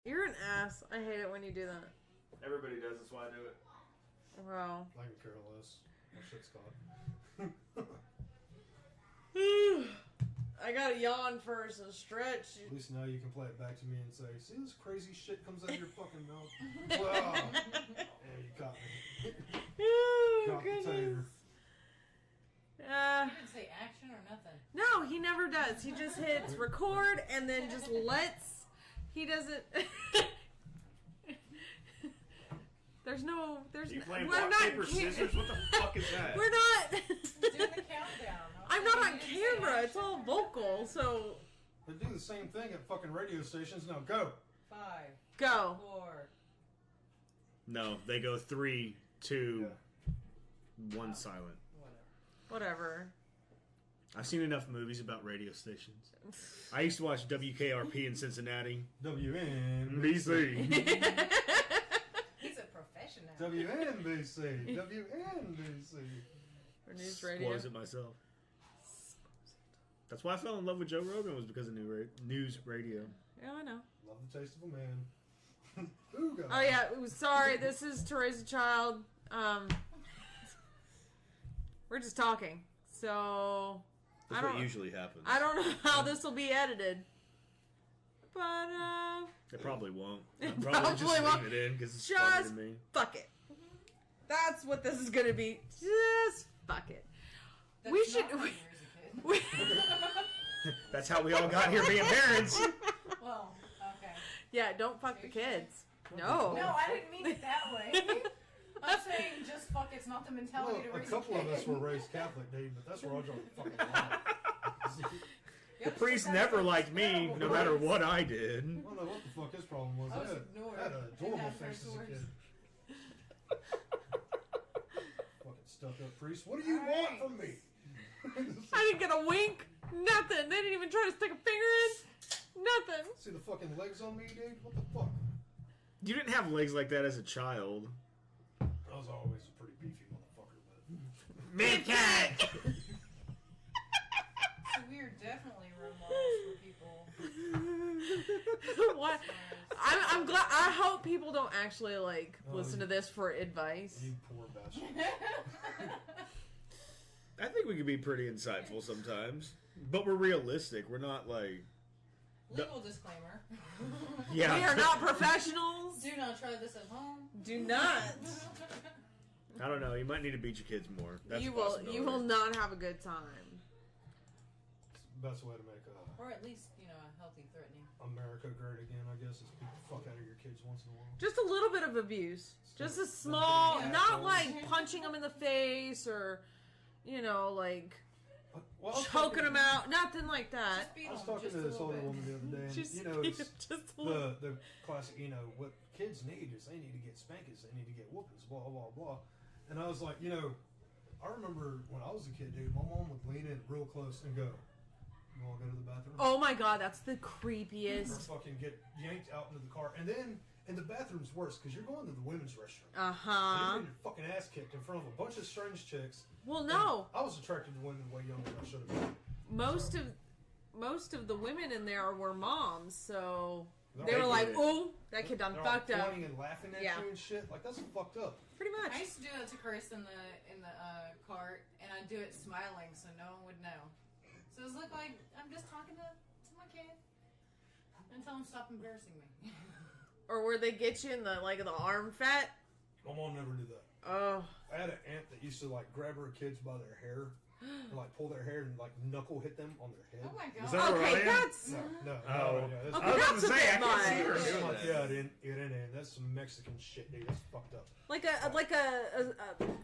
You're an ass. I hate it when you do that. Everybody does. That's why I do it. Well. I can care less. What shit's called. I gotta yawn first and stretch. At least now you can play it back to me and say, see this crazy shit comes out of your fucking mouth? Wow. Yeah, you caught me. Oh, goodness. You didn't say action or nothing. No, he never does. He just hits record and then just lets. He doesn't. There's no. You playing rock, paper, scissors? What the fuck is that? We're not. Doing the countdown. I'm not on camera. It's all vocal, so. They do the same thing at fucking radio stations. Now go. 5. Go. 4. No, they go 3, 2, 1 silent. Whatever. I've seen enough movies about radio stations. I used to watch WKRP in Cincinnati. WNBC. He's a professional. WNBC. WNBC. For news radio. Expose it myself. That's why I fell in love with Joe Rogan, was because of news radio. Yeah, I know. Love the taste of a man. Ooga. Oh yeah, sorry. This is To Raise a Child. We're just talking, so That's what usually happens. I don't know how this will be edited, but it probably won't. It I'll probably just won't. leave it in because it's funny to me. Fuck it. That's what this is gonna be. Just fuck it. That's We should. not when you were a kid. That's how we all got here being parents. Well, okay. Yeah, don't fuck the kids. No. No, I didn't mean it that way. I'm saying just fuck it's not the mentality to Well, a raise couple a of kid. us were raised Catholic, Dave, but that's where I draw the fucking line. The priest never liked me, no matter what I did. I don't know what the fuck his problem was. I was I ignored. had an adorable Didn't have face as a first kid. Fucking stuck up priest. What do you want from me? I didn't get a wink. Nothing. They didn't even try to stick a finger in. Nothing. See the fucking legs on me, dude? What the fuck? You didn't have legs like that as a child. I was always a pretty beefy motherfucker, but... Man cat! So we are definitely role models for people. What? I'm glad. I hope people don't actually listen to this for advice. You poor bastard. I think we can be pretty insightful sometimes. But we're realistic. We're not like... Legal disclaimer. Yeah. We are not professionals. Do not try this at home. Do not. I don't know. You might need to beat your kids more. That's You a will. possibility. You will not have a good time. It's the best way to make Or at least, a healthy threatening. America great again, I guess, is beat the fuck out of your kids once in a while. Just a little bit of abuse. Just a small, Yeah. not like punching them in the face or, Well, I was choking talking- them out. Nothing like that. Just beat I was them talking just to a this little older bit. woman the other day, and Just, it's just a little. the classic, what kids need is they need to get spankings, they need to get whoopings, blah, blah, blah. And I was like, I remember when I was a kid, dude, my mom would lean in real close and go, you want to go to the bathroom? Oh my god, that's the Or creepiest. fucking get yanked out into the car. And then, and the bathroom's worse, because you're going to the women's restroom. And you're Uh-huh. getting your fucking ass kicked in front of a bunch of strange chicks. Well, no. And I was attracted to women way younger than I should have been. Most of the women in there were moms, so they They're were like, like, "Oh, that kid done They're fucked all up." pointing and laughing at Yeah. you and shit. Like, that's fucked up. Pretty much. I used to do that to Chris in the cart, and I'd do it smiling so no one would know. So it was like I'm just talking to my kid and tell him stop embarrassing me. Or where they get you in the the arm fat. My mom never did that. Oh, I had an aunt that used to grab her kids by their hair and pull their hair and knuckle hit them on their head. Oh my god! Is that okay, Ryan? that's No. Oh. Yeah, that's, Okay, I was about that's to a say, I bit can't see her much. doing that. yeah, it ain't. That's some Mexican shit, dude. That's fucked up. like a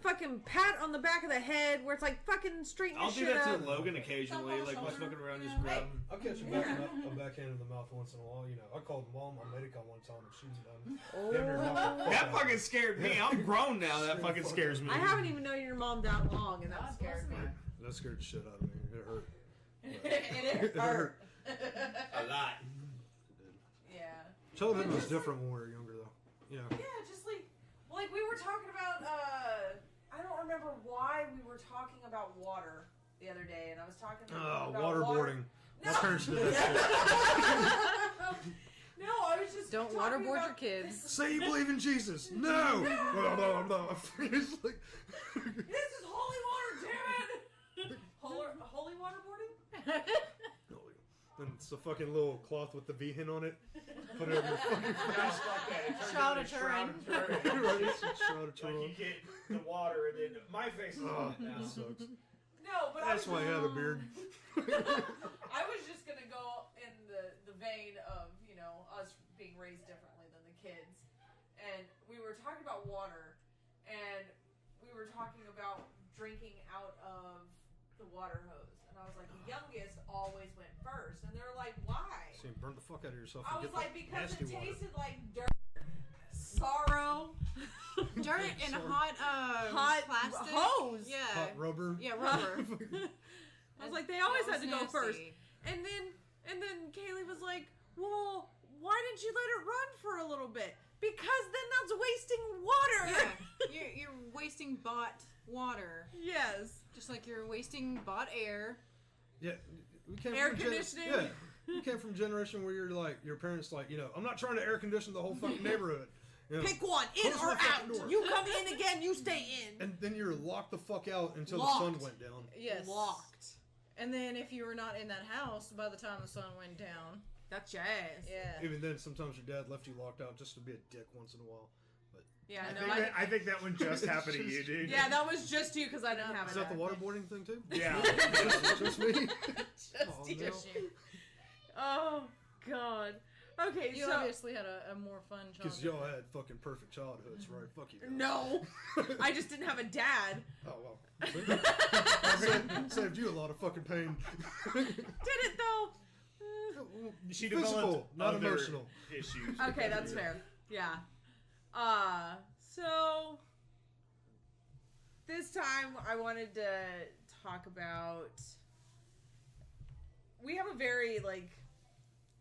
fucking pat on the back of the head where it's fucking straighten your I'll do shit that up. to Logan occasionally. Like, what's fucking around, just grab him. I'll catch a backhand in the mouth once in a while. I called mom on Medica one time and she was done. Oh. That fucking scared me. I'm grown now. That fucking scares me. I haven't even known your mom that long, and that God scared bless me. me. That scared the shit out of me. It hurt. It hurt. A lot. Yeah. Childhood was different when we were younger, though. Yeah. Yeah, just like we were talking about. I don't remember why we were talking about water the other day, and I was talking about Waterboarding. No. What turns to that shit? No, I was just Don't talking waterboard your about- kids. Say you believe in Jesus. No. No. It's like, This is holy water, damn it! Holy waterboarding? and it's a fucking little cloth with the V hin on it. Put it over your fucking Just like that. It turns Shroud into of Turin. Shroud of Turin. Right, it's a shroud of Like Turin. you get the water and then my face is Oh, on it now. that sucks. No, but That's why I had a beard. I was just gonna go in the vein of, you know, us being raised differently than the kids. And we were talking about water, and we were talking about drinking out of the water hose. And I was like, the youngest always went first. And they're like, why? So you burn the fuck out of yourself I and was get like, that because nasty it water. tasted like dirt, sorrow, Dirt and Sorry. hot plastic hose. Yeah. Hot rubber. Yeah, rubber. I was like, they always That had to was go first. nasty. And then Kaylee was like, well, why didn't you let it run for a little bit? Because then that's wasting water. Yeah, you're wasting bought water, Yes. just like you're wasting bought air. Yeah, we came Air from conditioning. Yeah, we came from a generation where you're like, your parents like, you know, I'm not trying to air condition the whole fucking neighborhood. You know, Pick one, in Close or my fucking out. door. You come in again, you stay in. and then you're locked the fuck out until Locked. the sun went down. Yes. Locked. And then if you were not in that house by the time the sun went down, That's your ass. yeah. Even then, sometimes your dad left you locked out just to be a dick once in a while. Yeah, I think that one just happened to you, dude. yeah, that was just you because I didn't have Is it. that the waterboarding thing too? Yeah. just me? Just Oh, you. no. Oh, God. Okay, You so... obviously had a more fun Because childhood. y'all had fucking perfect childhoods, right? Fuck you. guys. No. I just didn't have a dad. Oh, well. Saved you a lot of fucking pain. Did it, though? She Physical, developed not other emotional. issues. Okay, that's fair. Yeah. So this time I wanted to talk about. We have a very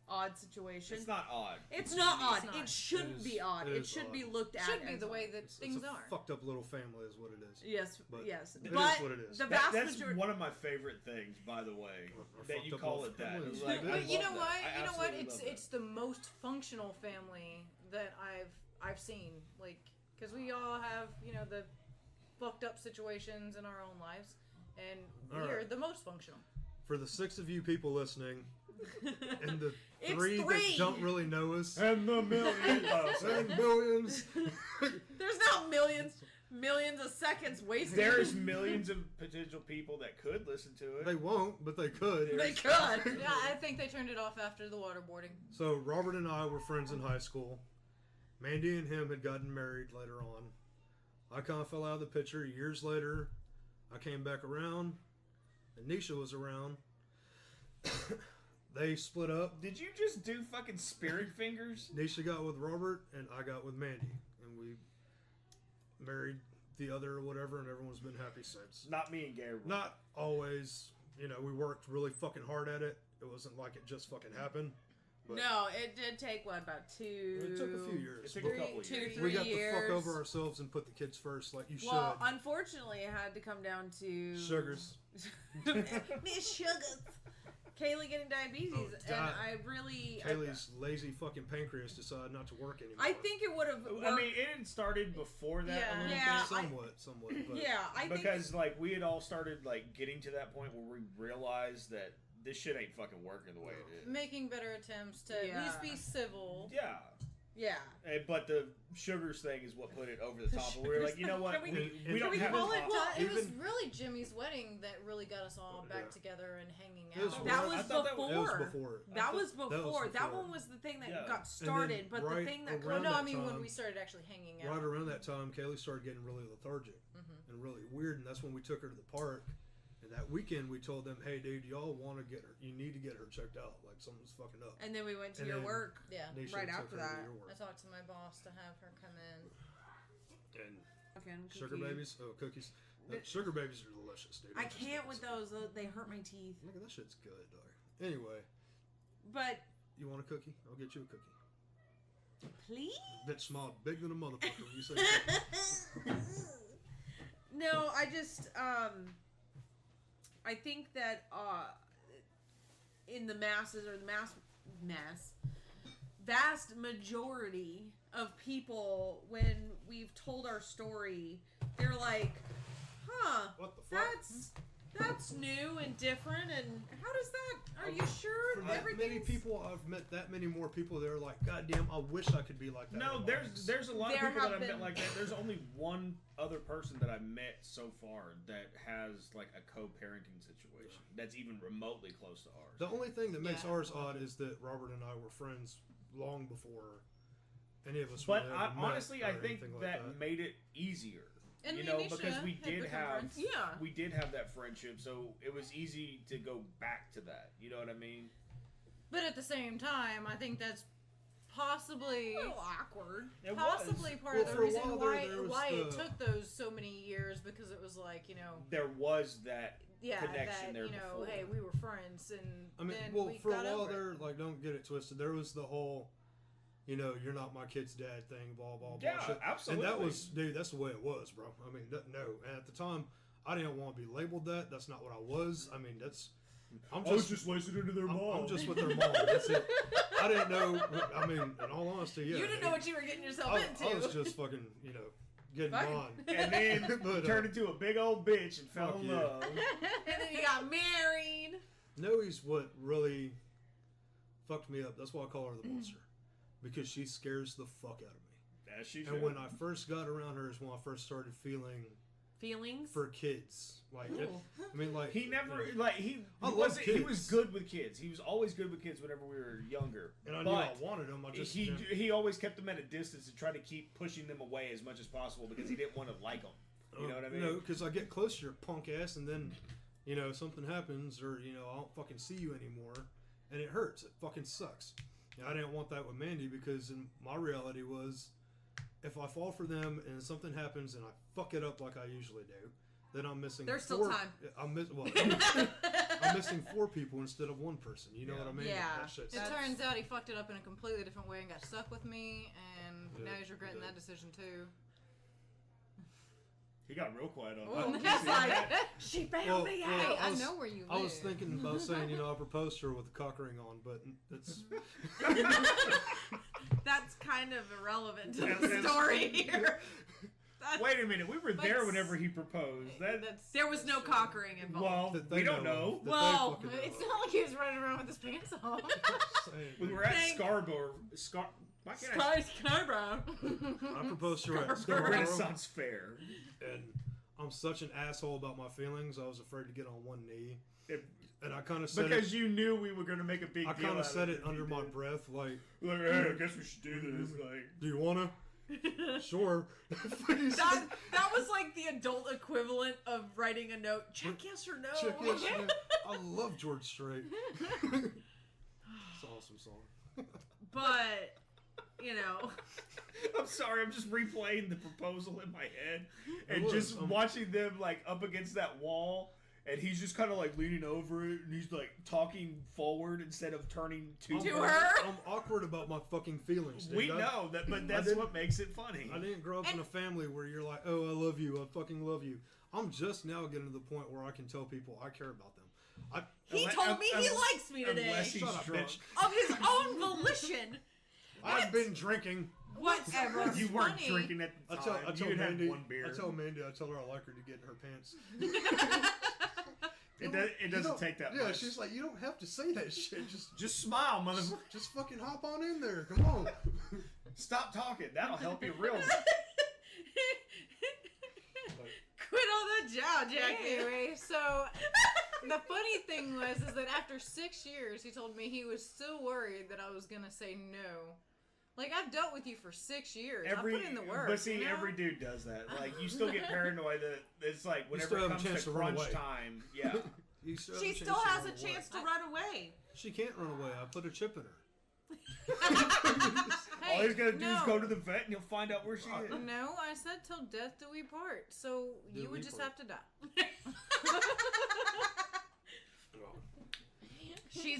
odd situation. It's not odd. It's not odd. not. It shouldn't It is- be odd. it It is should odd. be looked at. Should be as the odd. way that It's things a are. fucked up little family is what it is. Yes, But yes. it is But what it is. the vast That's majority. one of my favorite things, by the way, Our that fucked you up call little it that. family It's is like, what it I is. But you love know that. what? I You know what? absolutely It's love it's the most functional family that I've seen. Like, because we all have the fucked up situations in our own lives, and All we're right. the most functional. For the 6 of you people listening, and the It's three three. that don't really know us, And the million. and millions. There's not millions of seconds wasted. There's millions of potential people that could listen to it. They won't, but they could. They could. Yeah, I think they turned it off after the waterboarding. So Robert and I were friends in high school. Mandy and him had gotten married later on. I kind of fell out of the picture. Years later, I came back around, and Nisha was around. They split up. Did you just do fucking spirit fingers? Nisha got with Robert, and I got with Mandy, and we married the other or whatever, and everyone's been happy since. Not me and Gabriel. Not always. We worked really fucking hard at it. It wasn't like it just fucking happened. But No, it did take about 2. it took a few years. It took but a couple of 2, years. 3 we got years. the fuck over ourselves and put the kids first, like you Well, should. unfortunately, it had to come down to Sugars. Miss Sugars. Kaylee getting diabetes, Oh, and I really. Kaylee's lazy fucking pancreas decided not to work anymore. I think it would have. I mean, it had started before that. Yeah. a little Yeah. bit. somewhat. But Yeah, I think. Because we had all started getting to that point where we realized that this shit ain't fucking working the way it is. Making better attempts to at Yeah. least be civil. Yeah. Yeah. But the sugars thing is what put it over the top. And we were like, you know what? Can we- We can don't we have call to it talk. what? It was Even- really Jimmy's wedding that really got us all back Yeah. together and hanging It was out. That I was thought that before. was- it was before. That was that was before. That before. one was the thing that Yeah. got started, but the right thing that around could no, that I mean when time- we started actually hanging out. Right around that time, Kaylee started getting really lethargic Mhm. and really weird, and that's when we took her to the park. And that weekend, we told them, "Hey, dude, y'all want to get her? You need to get her checked out. Like something's fucking up." And then we went to And your then- work. Yeah. Nisha Right took after her to that. your I work. talked to my boss to have her come in. And Fucking sugar cookie. babies, cookies. But- Sugar babies are delicious, dude. I I'm just can't with saying. those. They hurt my teeth. Look at that shit's good, dog. Anyway, But you want a cookie? I'll get you a cookie. please. Bitch smiled big than a motherfucker when you say cookie. No, I just I think that in the masses or the mass vast majority of people, when we've told our story, they're like, huh, What the fuck? that's new and different, and how does that, are you sure For that many everything's... people, I've met that many more people that are like, God damn, I wish I could be like that. No, in there's a lot of There people that have I've met been- like that. There's only one other person that I've met so far that has like a co-parenting situation that's even remotely close to ours. The only thing that makes Yeah. ours odd is that Robert and I were friends long before any of us. But really I, ever met honestly, or I think anything like that made it easier. And You me know, and Nisha because we had did become have friends. Yeah. we did have that friendship, so it was easy to go back to that. You know what I mean? But at the same time, I think that's possibly A little awkward. It possibly was. part Well, of the for a reason while why there was it the- took those so many years, because it was like, you know, There was that yeah, connection that, there you know, before. hey, we were friends, and I mean, then well, we for a got while over there, it. like, don't get it twisted. There was the whole, you know, you're not my kid's dad thing, blah blah blah. Yeah, shit. absolutely. And that was, dude, that's the way it was, bro. I mean, no. And at the time, I didn't want to be labeled that. That's not what I was. I mean, that's. I'm just wasted into their I'm just with their mom. That's it. I didn't know. I mean, in all honesty, yeah. You didn't know what you were getting yourself I into. was just fucking, you know, getting Fucking- on. and then But, turned into a big old bitch and fell fuck in you. love. And then you got married. Noe's what really fucked me up. That's why I call her the monster. Because she scares the fuck out of me. As she And should. when I first got around her is when I first started feeling Feelings? for kids. Like, Ooh. I mean, like He never you know, like he I love wasn't. He kids. was good with kids. He was always good with kids whenever we were younger. and I knew I But wanted them. I just he you know, he always kept them at a distance and tried to keep pushing them away as much as possible because he didn't want to like them. You know what I mean? No, because I get close to your punk ass, and then you know something happens, or you know I don't fucking see you anymore, and it hurts. It fucking sucks. And I didn't want that with Mandy because in my reality was, if I fall for them and something happens and I fuck it up like I usually do, then I'm missing. There's still 4 time. I'm missing 4 people instead of 1 person. You know Yeah. what I mean? Yeah. That shit It sucks. turns out he fucked it up in a completely different way and got stuck with me, and Yeah, now he's regretting yeah. that decision too. He got real quiet on Oh, that. he's like, she found Well, me well, out. I was- know where you live. I was thinking about saying, you know, I proposed to her with a cock ring on, but it's That's kind of irrelevant to That's- the that's- story here. That- Wait a minute, we were there But- whenever he proposed. That's, there was no cockering involved. Well, that they we don't know. of, that they Well, fucking know it's of. not like he was running around with his pants off. Saying, We were at Thank- Scarborough. Why can't I? Scarborough. I proposed to her at Scarborough. Scarborough, Renaissance Fair. and I'm such an asshole about my feelings. I was afraid to get on one knee, It- and I kind of said because it. you knew we were going to make a big I deal kind out of said of it under my breath, like, Like, hey, I guess we should do this. Like, "Do you wanna?" Sure. That was like the adult equivalent of writing a note. Check yes or no. Check yes, no. I love George Strait. It's an awesome song. But, you know, I'm sorry, I'm just replaying the proposal in my head It and was, just watching them like up against that wall, and he's just kind of like leaning over it, and he's like talking forward instead of turning to To her. her? I'm awkward about my fucking feelings, dude. We know that, but that's didn't- what makes it funny. I didn't grow up in a family where you're like, oh, I love you, I fucking love you. I'm just now getting to the point where I can tell people I care about them. he Unless- told me he un- likes me today. Unless he's Shut up, drunk. bitch. Of his own volition. I've been drinking. Whatever. You weren't funny. drinking at the I time. tell you had Mandy. one beer. I tell Mandy. I tell her I like her to get in her pants. It doesn't take that Yeah, much. she's like, you don't have to say that shit. Just smile, motherfucker. Just fucking hop on in there. Come on. Stop talking. That'll help you real. Quit all that jow jacking. Anyway, so the funny thing was is that after 6 years, he told me he was still worried that I was gonna say no. Like, I've dealt with you for 6 years. I put in the work. But see, you know? every dude does that. Like, you still get paranoid that it's like You whenever still it have a comes chance to to run crunch away. time, yeah. You still have She a chance still to has run a away. chance to run away. She can't run away. I put a chip in her. All he's gotta do is no. go to the vet and you'll find out where she is. No, I said till death do we part. So Do you we would just part. have to die. She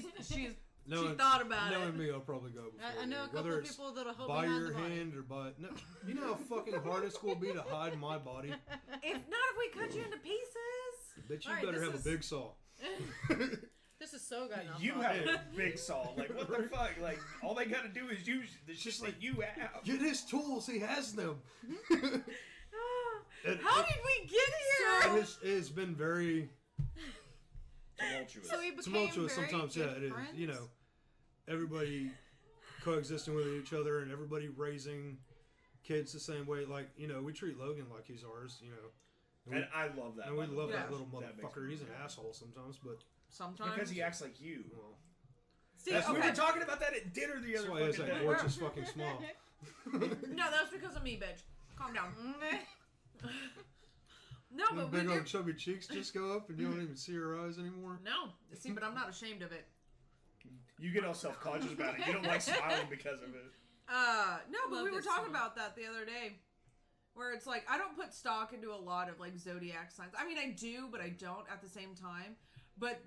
Knowing, thought about knowing it. me, I'll probably go before I know a you. couple Whether of it's people that'll hold by behind your the body. hand or by... No, you know how fucking hard it's going to be to hide my body? If not, if we cut you into pieces. Bitch, you All right, better this have is- a big saw. This is so good. You have a big saw. Like, what the fuck? Like, all they gotta do is use the shit that you have. Get his tools. He has them. How did we get here? It's been very Tumultuous. So he became tumultuous very sometimes. good Yeah, it is. friends? You know, everybody coexisting with each other and everybody raising kids the same way. Like, you know, we treat Logan like he's ours. You know, And I love that. and we by the love way. that little That makes motherfucker. me He's an proud. asshole sometimes, but Sometimes. Because he acts like you. well, See, That's We okay. were talking about that at dinner the that's other why he has fucking that day. gorgeous fucking smile. No, that's because of me, bitch. Calm down. No, Them but we big do. old chubby cheeks just go up and you don't even see her eyes anymore. No, see, but I'm not ashamed of it. You get all self-conscious about it. You don't like smiling because of it. No, but Love we were this talking song. about that the other day, where it's like I don't put stock into a lot of like zodiac signs. I mean, I do, but I don't at the same time. But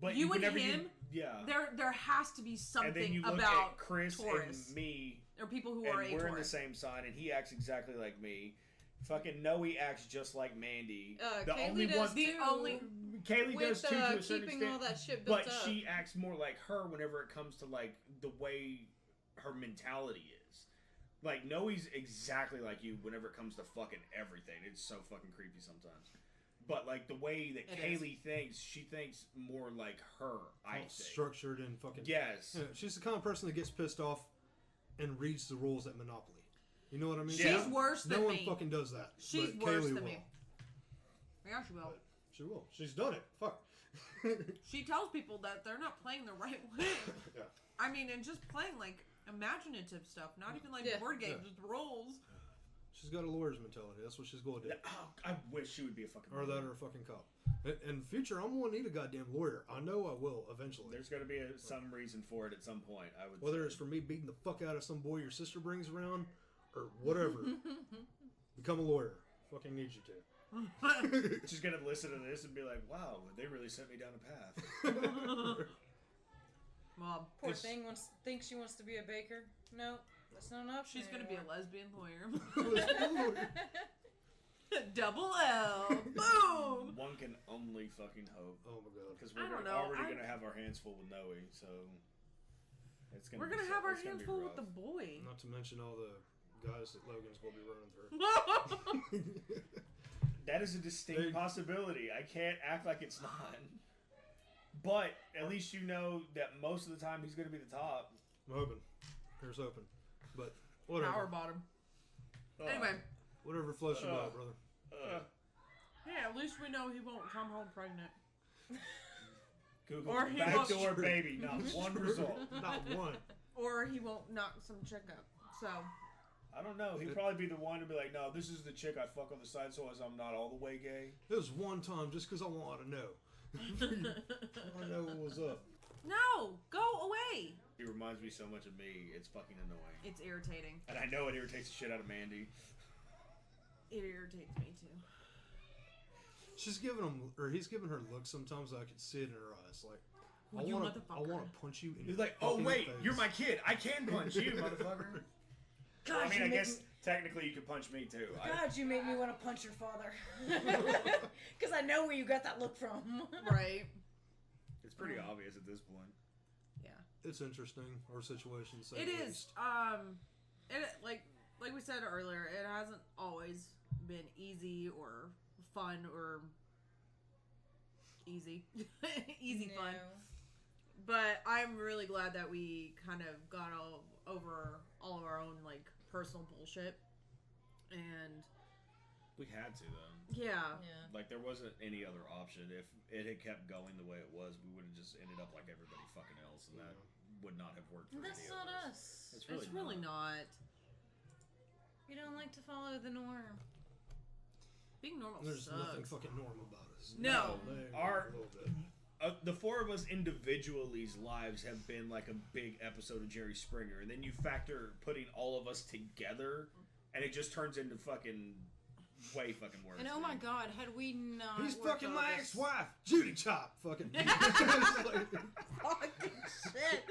But You and whenever him, yeah. there has to be And then something you look about at Chris Taurus. and me, or people who and are a we're in the Taurus. same sign, and he acts exactly like me. Fucking Noe acts just like Mandy. Kaylee does The too. only Kaylee with does too, to a certain keeping extent. all that shit built But up. she acts more like her whenever it comes to like the way her mentality is. Like Noe's exactly like you whenever it comes to fucking everything. It's so fucking creepy sometimes. But like the way that It Kaylee thinks, she thinks more like her. I All think. structured and fucking. Yes. Yeah, she's the kind of person that gets pissed off and reads the rules at Monopoly. You know what I mean? Yeah. She's worse No than one me. fucking does that. She's but worse Kaylee than will. me. Yeah, she will. But she will. She's done it. Fuck. She tells people that they're not playing the right way. Yeah. I mean, and just playing like imaginative stuff, not even like Yeah. board games, Yeah. just rolls. She's got a lawyer's mentality. That's what she's going to do. Oh, I wish she would be a fucking. Or that or a fucking cop. In the future, I'm going to need a goddamn lawyer. I know I will eventually. There's going to be some reason for it at some point. I would. Whether say. it's for me beating the fuck out of some boy your sister brings around or whatever. Become a lawyer. Fucking need you to. She's gonna listen to this and be like, "Wow, they really sent me down a path." Mom, Poor It's- thing thinks she wants to be a baker. No, that's not an option. she's gonna be a anymore. lesbian lawyer. Double L. Boom. One can only fucking hope Oh my god. because I we're don't know, already I- gonna have our hands full with Noe, so it's gonna. We're be gonna so- have our it's gonna hands be full rough. with the boy. Not to mention all the guys that Logan's going to be running through. That is a distinct They- possibility. I can't act like it's not. But at least you know that most of the time he's gonna be the top. I'm hoping. Here's hoping. But whatever. Power bottom. Uh, Anyway, Whatever floats your boat, brother. yeah, at least we know he won't come home pregnant. Google Or he backdoor won't- baby, not one result. Not one. Or he won't knock some chick up. So, I don't know. He'd probably be the one to be like, "No, this is the chick I fuck on the side, so as I'm not all the way gay." It was one time just because I wanted to know. I want to know what was up. no, go away. He reminds me so much of me. It's fucking annoying. It's irritating. And I know it irritates the shit out of Mandy. It irritates me too. She's giving him, or he's giving her looks sometimes. I can see it in her eyes. Like, Well, you I motherfucker. want to punch you in He's your like, "Oh fucking wait, face." you're my kid. I can punch you, motherfucker." God, I mean, you I make guess technically you could punch me too. God, you made me want to punch your father. Because I know where you got that look from. Right. It's pretty obvious at this point. Yeah. It's interesting. Our situation, to say It the is. least. It like we said earlier, it hasn't always been easy or fun or easy, easy No. fun. But I'm really glad that we kind of got over all of our own like personal bullshit, and We had to though. yeah, Yeah. Like there wasn't any other option. If it had kept going the way it was, we would have just ended up like everybody fucking else, and that would not have worked for That's any not of us. us. It's it's really not. We don't like to follow the norm. Being normal There's nothing sucks. fucking normal about us. No. Maybe Our- a little bit. The four of us individually's lives have been like a big episode of Jerry Springer, and then you factor putting all of us together, and it just turns into fucking way fucking worse. And oh my god, had we not He's worked fucking all my this- ex-wife, Judy Chop. Fucking. Fucking shit.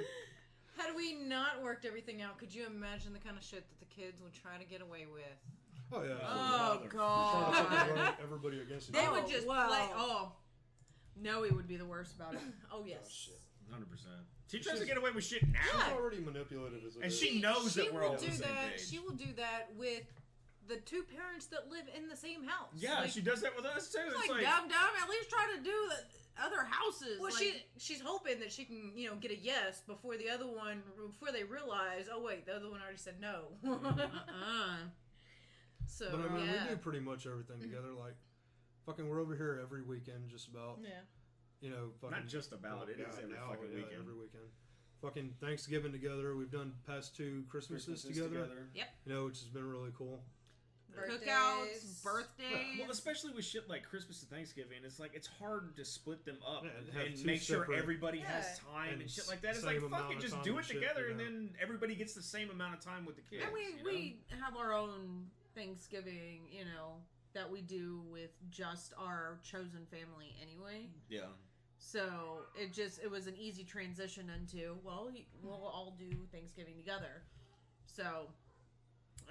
Had we not worked everything out, could you imagine the kind of shit that the kids would try to get away with? Oh yeah. Oh mother- Trying to fucking god. run everybody against each They other. would just wow. play. Oh, Noe would be the worst about it. Oh yes. Oh, shit. 100%. She tries to get away with shit now. She's already manipulative as a And kid. she knows that we're all on the do same that. page. She will do that with the two parents that live in the same house. Yeah, Like, she does that with us too. It's like, dumb. At least try to do the other houses. well, like, she's hoping that she can, get a yes before the other one, before they realize, oh wait, the other one already said no. So But I mean, yeah. we do pretty much everything together. Like, fucking, we're over here every weekend, just about. Yeah. Fucking. not just about it. It's every fucking weekend. Every weekend. Fucking Thanksgiving together. We've done past 2 Christmases together. Which has been really cool. cookouts, birthdays. Well, especially with shit like Christmas and Thanksgiving, it's like it's hard to split them up Yeah, and have and two make sure separate- everybody has Yeah. time and And shit like that. It's like same fuck amount it, of just time do it and shit, together, and yeah. then everybody gets the same amount of time with the kids. And you know? we have our own Thanksgiving, that we do with just our chosen family anyway. Yeah. So it was an easy transition into, well, we'll all do Thanksgiving together. So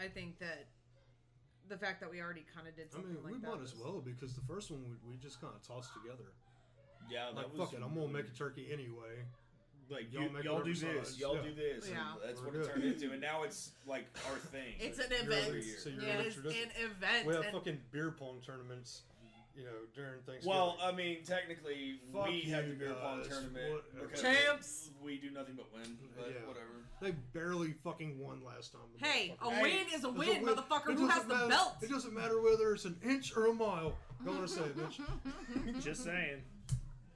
I think that the fact that we already kind of did I something mean, like we that might as well, because the first one we just kind of tossed together. Yeah, Like, fuck it, I'm gonna make a turkey anyway. Like Y'all make y'all do whatever this, size. y'all Yeah. do this. And Yeah. that's We're what it good. turned into, and now it's like our thing. It's an You're event. every year. So you're It every is tradition. an event. We have and- fucking beer pong tournaments, during Thanksgiving. Well, I mean, technically, Fuck we have the you beer pong guys. tournament Whatever. because Champs. we do nothing but win. But Yeah. whatever. They barely fucking won last time. the Hey, a motherfuckers. Hey, win is a It's a win, motherfucker. It Who has doesn't the matter- belt? It doesn't matter whether it's an inch or a mile. Don't want to say it, bitch. Just saying.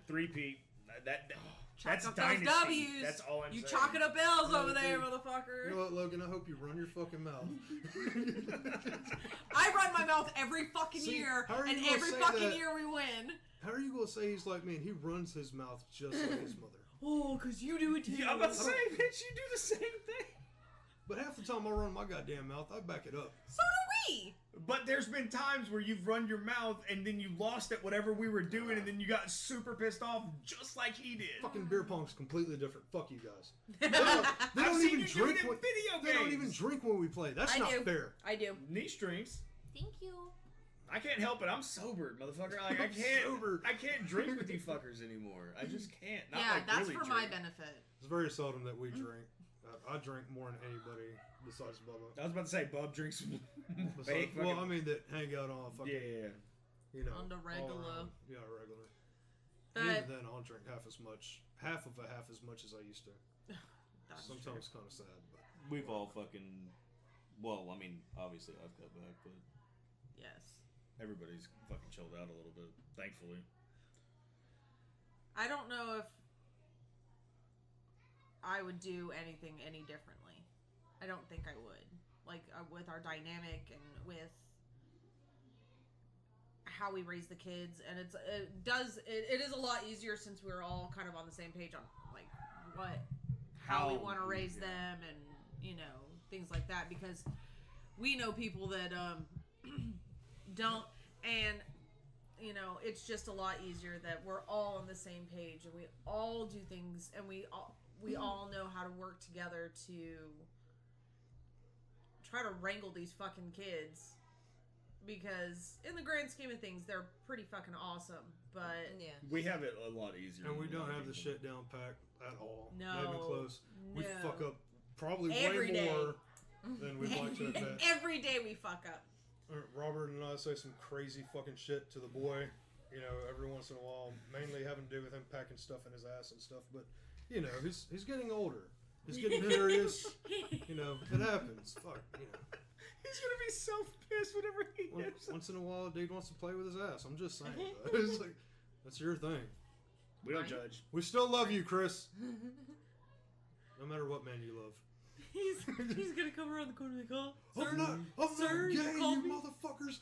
Three-peat. That's Chalk up dynasty. those W's. That's all I'm You saying. chalking up L's Yeah, over there, dude. motherfucker. You know what, Logan? I hope you run your fucking mouth. I run my mouth every fucking See, year, how are you and gonna every say fucking that? year we win. How are you gonna say he's like me and he runs his mouth just like his mother? Oh, because you do it too. Yeah, I'm about to say, bitch, you do the same thing. But half the time I run my goddamn mouth, I back it up. So do we. But there's been times where you've run your mouth and then you lost at whatever we were doing, and then you got super pissed off, just like he did. Fucking beer pong's completely different. Fuck you guys. They I've don't seen even you do drink it in when, video They don't games. even drink when we play. That's I not do. fair. I do. Niche drinks. Thank you. I can't help it. I'm sober, motherfucker. Like I'm sober. I can't drink with you fuckers anymore. I just can't. Not Yeah, like that's really for my drink. benefit. It's very seldom that we drink. I drink more than anybody besides Bubba. I was about to say, Bub drinks. Besides, well, I mean that hang out on fucking, yeah. On the all regular. around. Yeah, regular. But Even then, I'll drink half as much as I used to. that's Sometimes kind of sad, but We've all fucking. Well, I mean, obviously I've cut back, but yes. everybody's fucking chilled out a little bit, thankfully. I don't know if I would do anything any differently. I don't think I would. Like with our dynamic and with how we raise the kids, and it is a lot easier since we're all kind of on the same page on like how we want to raise them and things like that, because we know people that don't, and it's just a lot easier that we're all on the same page and we all do things and we all know how to work together to try to wrangle these fucking kids, because in the grand scheme of things they're pretty fucking awesome, but Yeah. We have it a lot easier. and we than a don't lot of have the people. shit down packed at all. No. Not even close. We No. fuck up probably Every way day. more than we'd like to admit. every day we fuck up. Robert and I say some crazy fucking shit to the boy, every once in a while, mainly having to do with him packing stuff in his ass and stuff, but, he's getting older. He's getting serious. It happens. Fuck, He's gonna be so pissed whenever he gets. Once in a while, a dude wants to play with his ass. I'm just saying. Though. It's like, that's your thing. We don't Right. judge. We still love you, Chris. No matter what man you love. He's gonna come around the corner like, oh, I'm not sir, gay, you you called me? motherfuckers.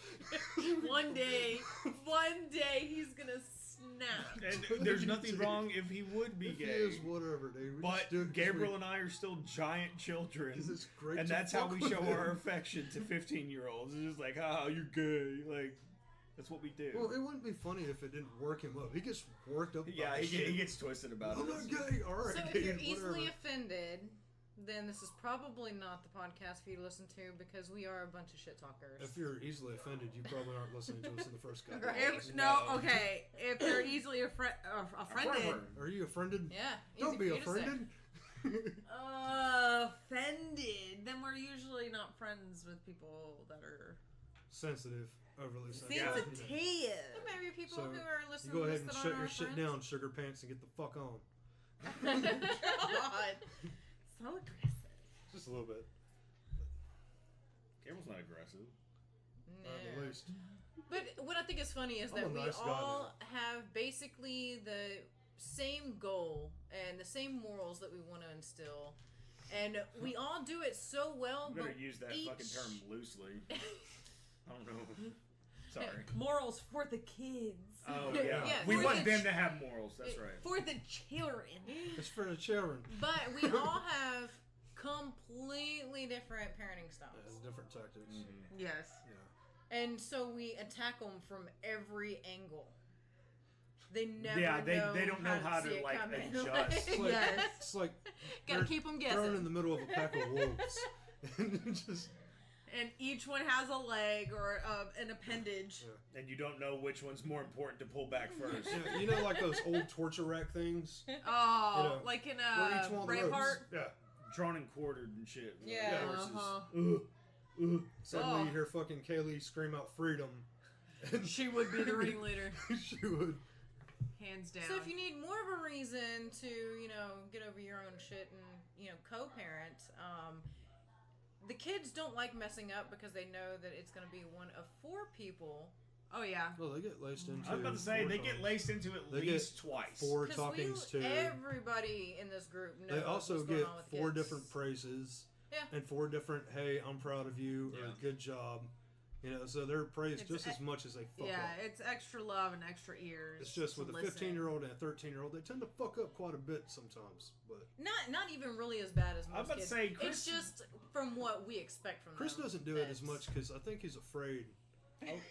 one day he's gonna snap. And there's nothing wrong if he would be If he gay. is, whatever, dude. We But just do it 'cause Gabriel and I are still giant children. Because it's great And to that's how fuck we with show him. our affection to 15-year-olds. It's just like, oh, you're gay. Like, that's what we do. Well, it wouldn't be funny if it didn't work him up. He gets worked up. Yeah, about he shit. gets twisted about I'm it. not gay. All right, So if dude, you're easily whatever. offended, then this is probably not the podcast for you to listen to because we are a bunch of shit talkers. If you're easily offended, you probably aren't listening to us in the first couple. Right. Okay. If they're easily offended. Are you offended? Yeah. Don't easy be for you to say. offended. Offended. Then we're usually not friends with people that are Sensitive, overly sensitive. sensitive. There may be people So, who are You listening go to ahead this and that shut aren't your our shit friends. down, sugar pants, and get the fuck on. God. So aggressive. Just a little bit, Gabriel's not aggressive. at the No. least. But what I think is funny is I'm that a we nice guy all have basically the same goal and the same morals that we want to instill. And we all do it so well, You better but use that each- fucking term loosely. I don't know. Sorry. Morals for the kids. Oh, yeah. Yeah, We for want the them to have morals. That's right. For the children. It's for the children. But we all have completely different parenting Yeah, styles. it's different tactics. Mm-hmm. Yes. Yeah. And so we attack them from every angle. They never Yeah, they know don't know how see to, it like, coming. adjust. It's like, Yes. it's like Gotta they're keep them thrown in guessing. the middle of a pack of wolves. And just And each one has a leg or an appendage. And you don't know which one's more important to pull back first. you know, like those old torture rack things, Oh, You know, like in where each one of the ropes. Braveheart. Yeah. Drawn and quartered and shit. Yeah. Horses. Uh-huh. Suddenly Oh. you hear fucking Kaylee scream out freedom. And She would be the ringleader, she would. hands down. So if you need more of a reason to, get over your own shit and, co-parent, the kids don't like messing up because they know that it's going to be one of 4 people. Oh yeah. Well, they get laced into. I was about to say, 4 they times. get laced into at They least get twice. 4 'Cause talkings too. everybody in this group knows They also what's going get on with 4 kids. different praises. Yeah. And 4 different, hey, I'm proud of you, or Yeah. good job. So they're praised It's just as much as they fuck Yeah, up. it's extra love and extra ears. It's just to with a listen. 15-year-old and a 13-year-old, they tend to fuck up quite a bit sometimes. But Not even really as bad as most I was about to kids. say, Chris- It's just from what we expect from Chris them. doesn't do it as that's- much because I think he's afraid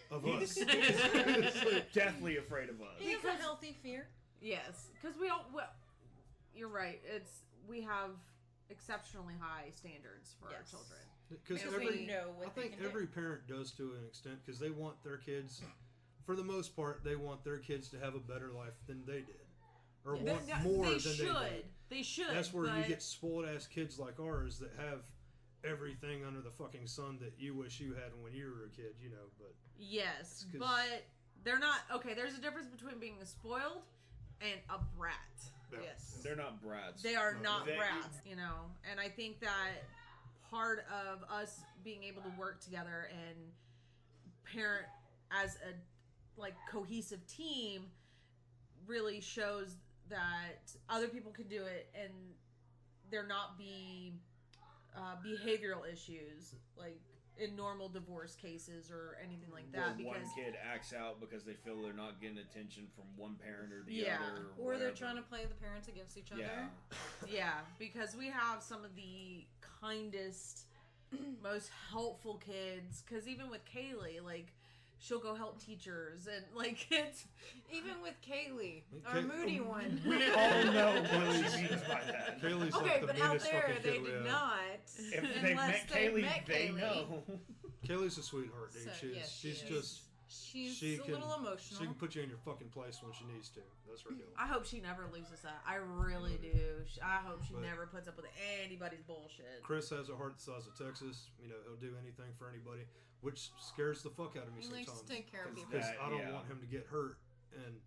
of He's- us. It's like, Deathly afraid of us. He has a healthy fear. Yes, because we all. Well, you're right. We have exceptionally high standards for our Yes. children. Because Because every we know what I think they can every parent does to an extent because they want their kids, for the most part, they want their kids to have a better life than they did, or want more they than should. they did. They should. That's where you but- get spoiled ass kids like ours that have everything under the fucking sun that you wish you had when you were a kid, But Yes, 'cause- but they're not. Okay, there's a difference between being a spoiled and a brat. yeah. Yes. They're not brats. They are No, not they- brats, And I think that part of us being able to work together and parent as a cohesive team really shows that other people can do it and there not be behavioral issues like in normal divorce cases or anything like that. Where Because one kid acts out because they feel they're not getting attention from one parent or the Yeah. other. Or they're whatever. trying to play the parents against each other. Yeah. yeah, because we have some of the kindest, most helpful kids. Because even with Kaylee, she'll go help teachers and it's Even with Kaylee, Okay. our moody one. We all know what she means by that. Kaylee's Okay, like the but out meanest there fucking they kid we did have. not. If they Unless met they Kaylee, met they Kaylee. know. Kaylee's a sweetheart, dude. So, She's yes, she's she just She's she a can little emotional. she can put you in your fucking place when she needs to. That's her deal. I hope she never loses that. I really do. I hope she But- never puts up with anybody's bullshit. Chris has a heart the size of Texas. He'll do anything for anybody, which scares the fuck out of me He likes sometimes. to take care of people. Because That- I don't yeah. want him to get hurt. And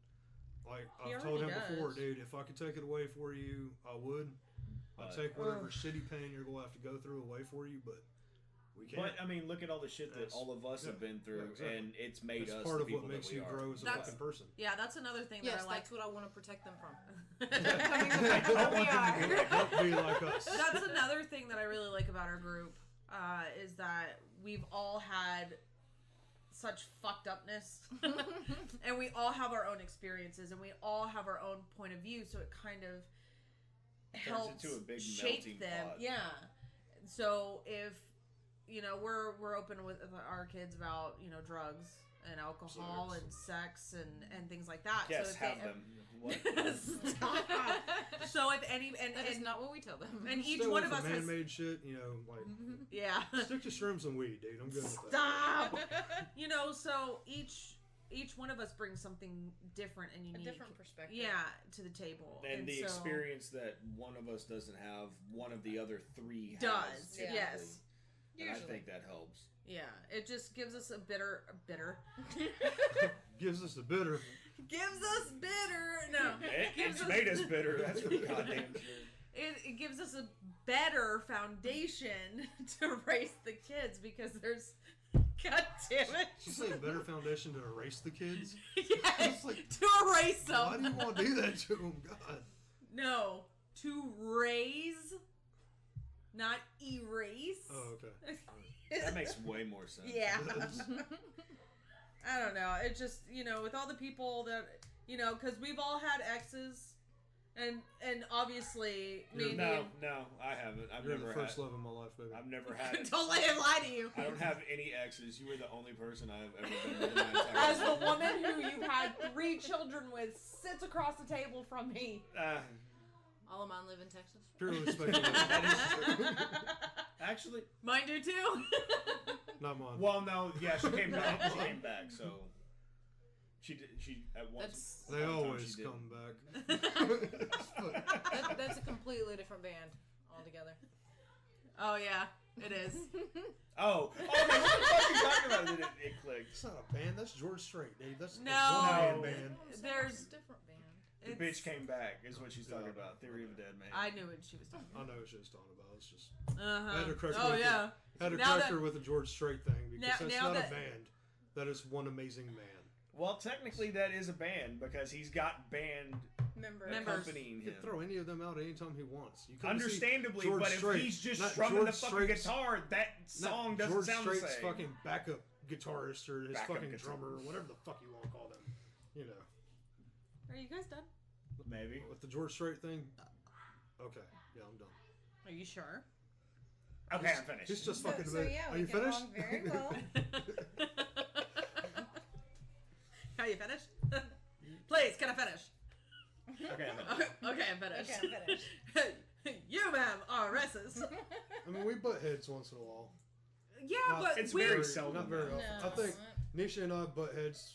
He I've told him already before, does. dude, if I could take it away for you, I would. I'd But- take whatever shitty pain you're going to have to go through away for you, but we can't. But I mean, look at all the shit that That's- all of us have yeah, been through, yeah, exactly. and it's made it's us part the of people what makes that we you are. grow as a That's- fucking person. Yeah, that's another thing Yes, that I like. that's what I want to protect them from. Becoming the I people don't that we want them to are. don't be like us. That's another thing that I really like about our group is that we've all had such fucked upness and we all have our own experiences and we all have our own point of view, so it kind of helps into a big shape melting them. pot. Yeah. So if we're open with our kids about drugs and alcohol and sex and things like that. Yes, so have them. What? Stop. So if any That is not what we tell them. and each Stay one away of us from has man-made shit, you know, like yeah. stick to shrooms and weed, dude. I'm good with that. Stop. You know, so each one of us brings something different and unique. A different perspective. Yeah, to the table. And the so experience that one of us doesn't have, one of the other three does. has. Yeah. Yes. And I Usually. think that helps. Yeah. It just gives us a bitter. Gives us a bitter. Gives us bitter. No. It's made us bitter. That's for goddamn sure. It gives us a better foundation to raise the kids because there's. God damn it. You say a better foundation to erase the kids? Yes. It's like, To erase them. why do you want to do that to them? God. No. To raise. Not erase. Oh, okay. That makes way more sense. Yeah. I don't know. It just, you know, with all the people that, you know, because we've all had exes, and obviously, me and No, you. I haven't. I've You're never the first had. love of my life, baby. I've never had. Don't let him lie to you. I don't have any exes. You were the only person I've ever been with in my entire As life. the woman who you've had 3 children with sits across the table from me. All of mine live in Texas. Purely speculative. That is true. Actually, Mine do too. Not mine. well, no, yeah, she came back. She came back, so she did. She at once. They one time always she did. come back. That's a completely different band altogether. Oh yeah, it is. Oh, man, what the fuck are you talking about? It clicked. It's not a band. That's George Strait, dude. That's No. a one-man band. It's There's- a different band. The bitch came back is what she's talking about. Theory of a Dead Man. I knew what she was talking I know what she was talking about. It's just about. I had to correct her Oh with yeah. had to Now correct that- her with the George Strait thing because Now- that's now not that- a band. That is one amazing man. Well, technically that is a band because he's got band Members. accompanying He him. can throw any of them out anytime he wants. You come to see Understandably, George but if Strait, he's just not strumming George the fucking Strait's- guitar, that not song doesn't George sound Strait's the same. fucking backup guitarist or his Backup fucking guitar. drummer or whatever the fuck you want to call them. You know, Are you guys done? Maybe. with the George Strait thing. Okay, yeah, I'm done. Are you sure? Okay, I'm finished. He's just So, fucking. so yeah, Are we you get finished? along very well. Are you finished? Please, can I finish? Okay, I'm finished. Okay, I'm finished. Okay, I'm finished. You, ma'am, are racist. I mean, we butt heads once in a while. Yeah, Not- but It's we're very seldom. Not very though. often. No. I think Nisha and I butt heads.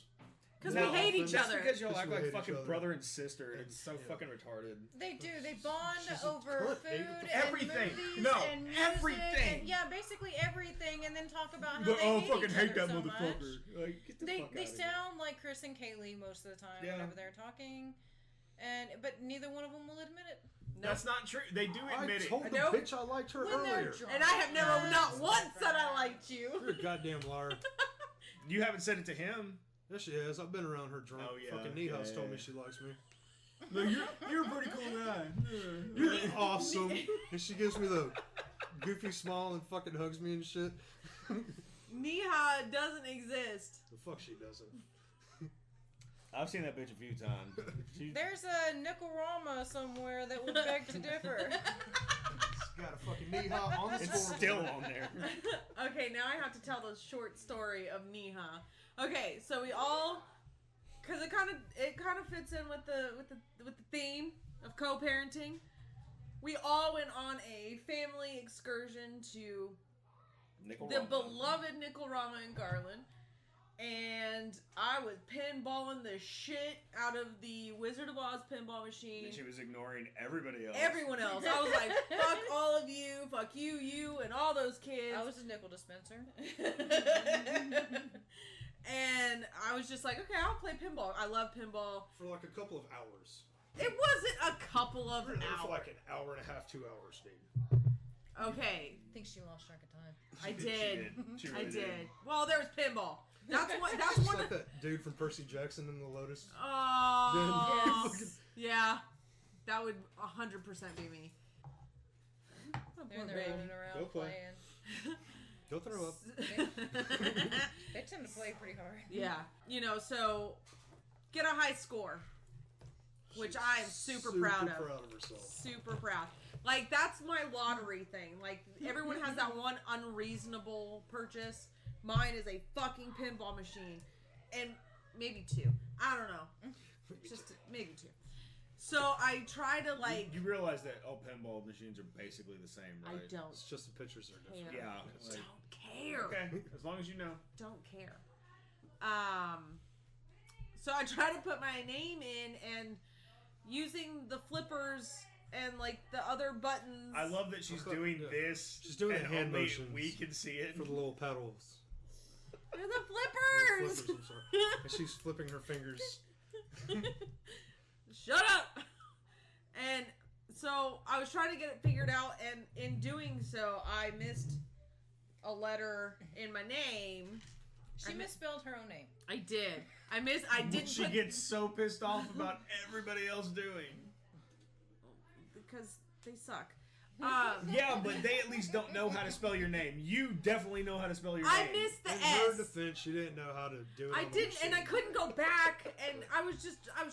because more we hate often. each Just other. because y'all Just act we like hate each fucking other. brother and sister, and it's so Yeah. fucking retarded. They do. They bond She's a over cunt, dude. food Everything. and movies No, and music everything. And, yeah, basically everything, and then talk about how But, they oh, hate fucking each hate other that so motherfucker. much. Like, get the They fuck they out of sound like Chris and Kaylee most of the time Yeah. whenever they're talking, but neither one of them will admit it. here. That's not true. They do I admit told it. the Nope. bitch I liked her When they're earlier. drunk. And I have never, not once said I Friend. liked you. You're a goddamn liar. You haven't said it to him. Yes, she has. I've been around her drunk. Oh, yeah. Fucking Niehaus Yeah, told yeah. me she likes me. No, you're a pretty cool guy. You're awesome. And she gives me the goofy smile and fucking hugs me and shit. Neha doesn't exist. The fuck she doesn't. I've seen that bitch a few times. She, There's a Nickel-Rama somewhere that would beg to differ. She's got a fucking Neha on the it's scoreboard. still on there. Okay, now I have to tell the short story of Neha. Okay, so we all, because it kind of fits in with the theme of co-parenting. We all went on a family excursion to Nickel the Rama. beloved Nickel-Rama in Garland, and I was pinballing the shit out of the Wizard of Oz pinball machine. And she was ignoring everybody else. Everyone else. I was like, fuck all of you, fuck you, and all those kids. I was a nickel dispenser. And I was just like, okay, I'll play pinball. I love pinball. For like a couple of hours. It wasn't a couple of For hours. like an hour and a half, 2 hours, dude. Okay, I think she lost track of time. I did. She I really did. Well, there was pinball. That's one. That's Just one. like Of, that dude from Percy Jackson in the Lotus. oh, Yes. yeah, that would 100% be me. Oh, They're poor in there baby. running around Go play. playing. Go throw up. They tend to play pretty hard. Yeah, so get a high score, which I am super proud of. proud of herself. Super proud. Like, that's my lottery thing. Like, everyone has that one unreasonable purchase. Mine is a fucking pinball machine. and maybe 2. I don't know. Just maybe 2. So I try to like. You realize that all pinball machines are basically the same, right? I don't. It's just the pictures are different. Yeah. Don't care. Okay. As long as you know. Don't care. So I try to put my name in and using the flippers and like the other buttons. I love that she's doing this. She's doing and the hand only motions. we can see it. For the little pedals. They're the flippers. Flippers, I'm sorry. And she's flipping her fingers. Shut up! And so I was trying to get it figured out, and in doing so, I missed a letter in my name. She misspelled her own name. I did. I didn't. She gets so pissed off about everybody else doing. Because they suck. Yeah, but they at least don't know how to spell your name. You definitely know how to spell your I name. missed the In S. her defense, she didn't know how to do it. I on the didn't, and I machine. couldn't go back, and I was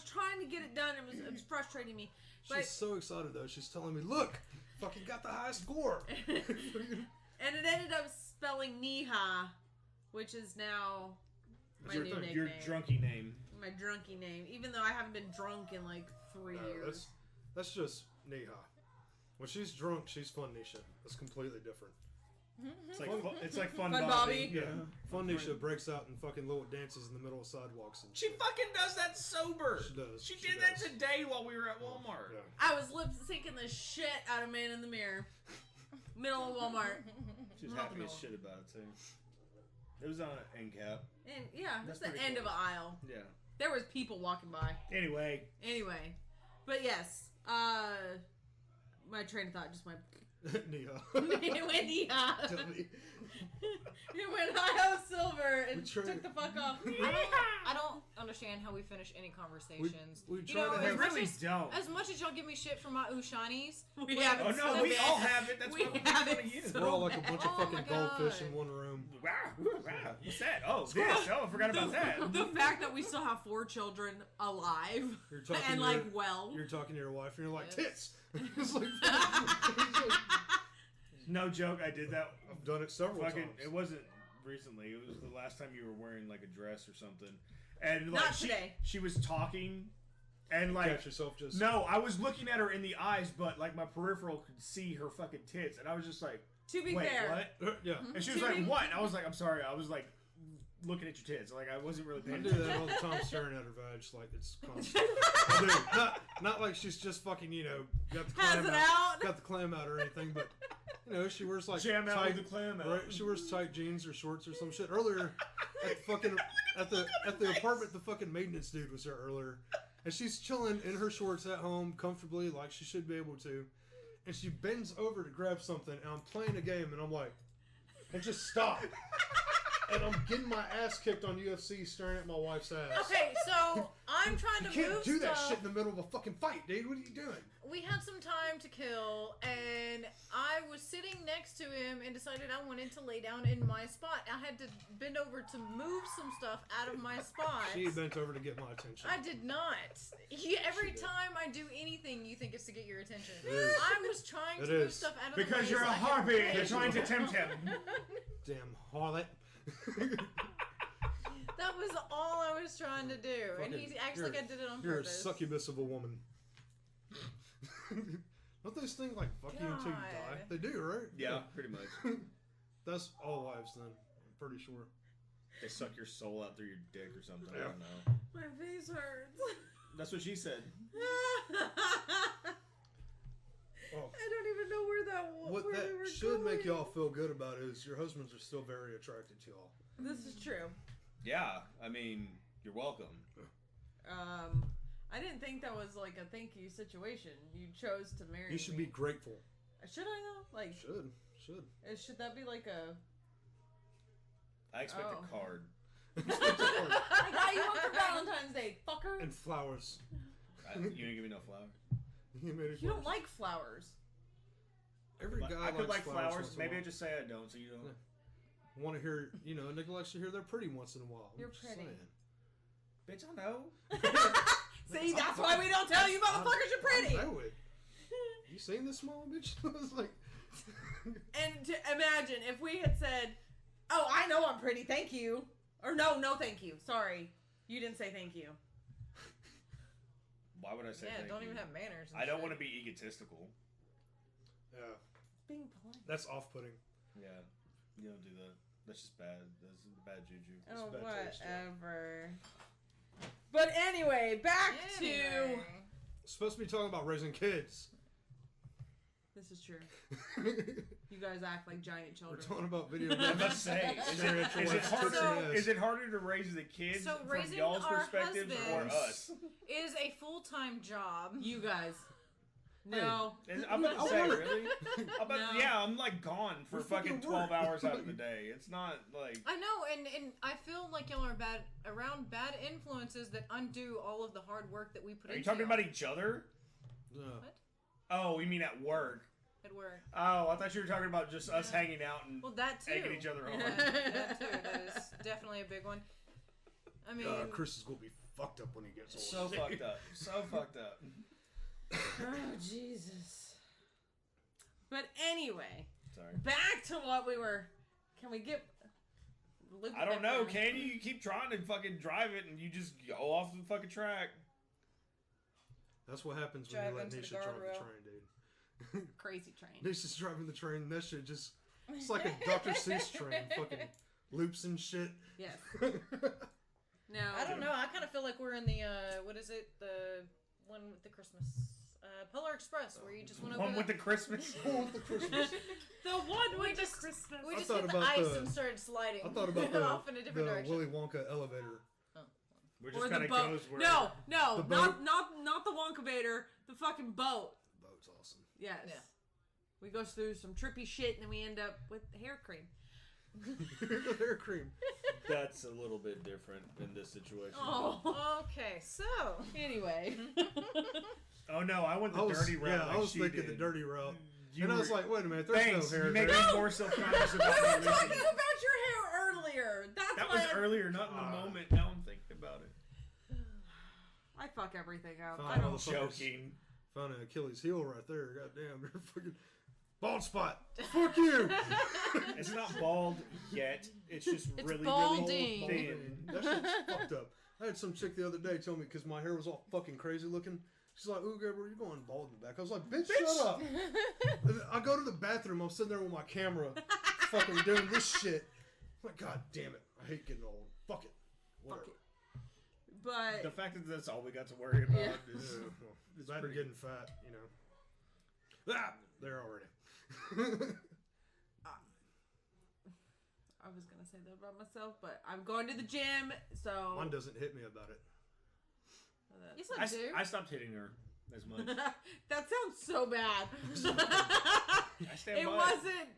trying to get it done. It was frustrating me. But She's so excited though. She's telling me, "Look, fucking got the highest score." and it ended up spelling Niha, which is now my new nickname. Your drunky name. My drunky name, even though I haven't been drunk in like 3 years. That's just Neha. When she's drunk, she's fun Nisha. That's completely different. It's like fun Fun Bobby. Bobby. Yeah. Fun Nisha breaks out and fucking little dances in the middle of sidewalks. And She fucking does that sober. She does. She She did that does. today while we were at Walmart. Yeah. I was lip syncing the shit out of Man in the Mirror. Middle of Walmart. She was Not happy the as middle. shit about it too. It was on an end cap. And yeah, That's that's the pretty end cool. of an aisle. Yeah. There was people walking by. Anyway, But yes, my train of thought just went. Neha. It went Niha. Tell me. It went hi-ho silver and We tried- took the fuck off. I don't understand how we finish any conversations. We You try know, to we have. really don't. As much as y'all give me shit for my ooh shinies, We haven't Oh no, still we been- all have it. That's we why we're have making fun it of you. so We're all like a bunch of Oh fucking my goldfish God. in one room. Wow, wow. What's that? Oh, this. Oh, I forgot about that. The fact that we still have 4 children alive You're talking and to like your, well. You're talking to your wife and you're like, Yes. tits. It's like, it's like, No joke, I did that. I've done it several Fucking, times. it wasn't recently. It was the last time you were wearing like a dress or something. And like Not today. she was talking, and like Catch yourself just. no, I was looking at her in the eyes, but like my peripheral could see her fucking tits, and I was just like, To be wait, fair, what? Yeah. And she was like, what? And I was like, I'm sorry. I was like looking at your tits. Like I wasn't really I paying do attention. that all the time, staring at her vag, like it's constant. I do. Not like she's just fucking, got the has clam it out, out. got the clam out or anything, but she wears like Jam out tight, with the clam out. right? She wears tight jeans or shorts or some shit. Earlier, at the apartment, the fucking maintenance dude was there earlier, and she's chilling in her shorts at home comfortably, like she should be able to, and she bends over to grab something, and I'm playing a game, and I'm like, and just stop. And I'm getting my ass kicked on UFC staring at my wife's ass. okay, so I'm trying You to can't move do that stuff. shit in the middle of a fucking fight, dude. What are you doing? We had some time to kill, and I was sitting next to him and decided I wanted to lay down in my spot. I had to bend over to move some stuff out of my spot. She bent over to get my attention. I did not. Every did. time I do anything, you think it's to get your attention. It is. I was trying It to move is. stuff out of the way. Because you're a so I could harpy. play. You're trying to tempt him. Damn harlot. That was all I was trying to do, and he Fucking- acts like I did it on You're a purpose. succubus of a woman. Don't those things like fuck you until you die? God. They do, right? Yeah, pretty much. That's all wives then. I'm pretty sure. They suck your soul out through your dick or something. I Yeah. don't know. My face hurts. That's what she said. Oh. I don't even know where that was. What where that we were should make going. y'all feel good about is your husbands are still very attracted to y'all. This is true. Yeah, I mean, you're welcome. I didn't think that was like a thank you situation. You chose to marry You should me. be grateful. Should I though? Like, Should. should that be like a? I expect Oh. a card. I got you one for Valentine's Day, fucker. And flowers. You didn't give me no flower. You made it You don't worse. like flowers. Every guy I could likes like flowers. once in a Maybe I while. just say I don't, so you don't. Yeah. Want to hear, Nick likes to hear they're pretty once in a while. I'm You're just pretty. saying. Bitch, I know. See, that's why we don't tell you motherfuckers you're pretty. I know it. You seen this small bitch? I was like, And to imagine if we had said, "Oh, I know I'm pretty, thank you," Or no, thank you. Sorry. You didn't say thank you. Why would I say Yeah, thank don't you? even have manners. And I don't shit. want to be egotistical. Yeah, Being polite. that's off-putting. Yeah, you don't do that. That's just bad. That's bad juju. That's Oh, bad taste, yeah. whatever. But anyway, back to... Anyway. Supposed to be talking about raising kids. This is true. You guys act like giant We're children. talking about video I games. must say, is it harder to raise the kids So from raising y'all's our perspectives or husbands- us? Is a full-time job. You guys. No. And I'm about to say, really? No. Yeah, I'm like gone for We're fucking fucking 12 work. hours out of the day. It's not like... I know, and I feel like y'all are around bad influences that undo all of the hard work that we put Are you into talking y'all. about each other? No. Oh, you mean at work? At work. Oh, I thought you were talking about just us hanging out and Well, that too. egging each other on. That too. That is definitely a big one. I mean, Chris is gonna be fucked up when he gets So old. fucked up. So fucked up. Oh, Jesus. But anyway, Sorry. back to what we were... Can we get... I don't know, can you? You keep trying to fucking drive it and you just go off the fucking track. That's what happens when Drive you let into the Nisha drive the guardrail. train, dude. Crazy train. Nisha's driving the train. That shit just... It's like a Dr. Seuss train. Fucking loops and shit. Yes. No. I don't know. I kind of feel like we're in the what is it? The one with the Christmas, Polar Express, where you just went over One with the Christmas. With the Christmas. The one We with the just- Christmas. we I just thought hit the about ice the- and started sliding. I thought about the, off in a different the direction. Willy Wonka elevator. We're Or just the kind of boat. goes where... No, The boat? not the Wonkavator. The fucking boat. The boat's awesome. Yes. Yeah. We go through some trippy shit and then we end up with hair cream. Hair cream. That's a little bit different in this situation. Oh. Okay, so Anyway. Oh no, I went the dirty route. Yeah, like I was she thinking did. the dirty route. You and I was were- like, wait a minute, there's Thanks. no hair You make there. me more self-conscious We about were my talking listening. about your hair earlier. That's That why was earlier, not in the moment. Now I'm thinking about it. I fuck everything up. Fine. I don't. Motherfuckers. Joking. Found an Achilles heel right there. Goddamn, you're fucking bald spot. Fuck you. It's not bald yet. It's just It's really, balding. really thin. That shit's fucked up. I had some chick the other day tell me because my hair was all fucking crazy looking. She's like, "Ooh, Gabriel, you're going bald in the back." I was like, "Bitch, shut up." And I go to the bathroom. I'm sitting there with my camera, fucking doing this shit. I'm like, God damn it! I hate getting old. Fuck it. Whatever. Fuck it. But The fact that that's all we got to worry about Yeah. is... Yeah, well, it's better getting fat, you know. Ah, there already. I was gonna say that about myself, but I'm going to the gym, so One doesn't hit me about it. yes, I, I do. I stopped hitting her as much. that sounds so bad. I stand It by wasn't.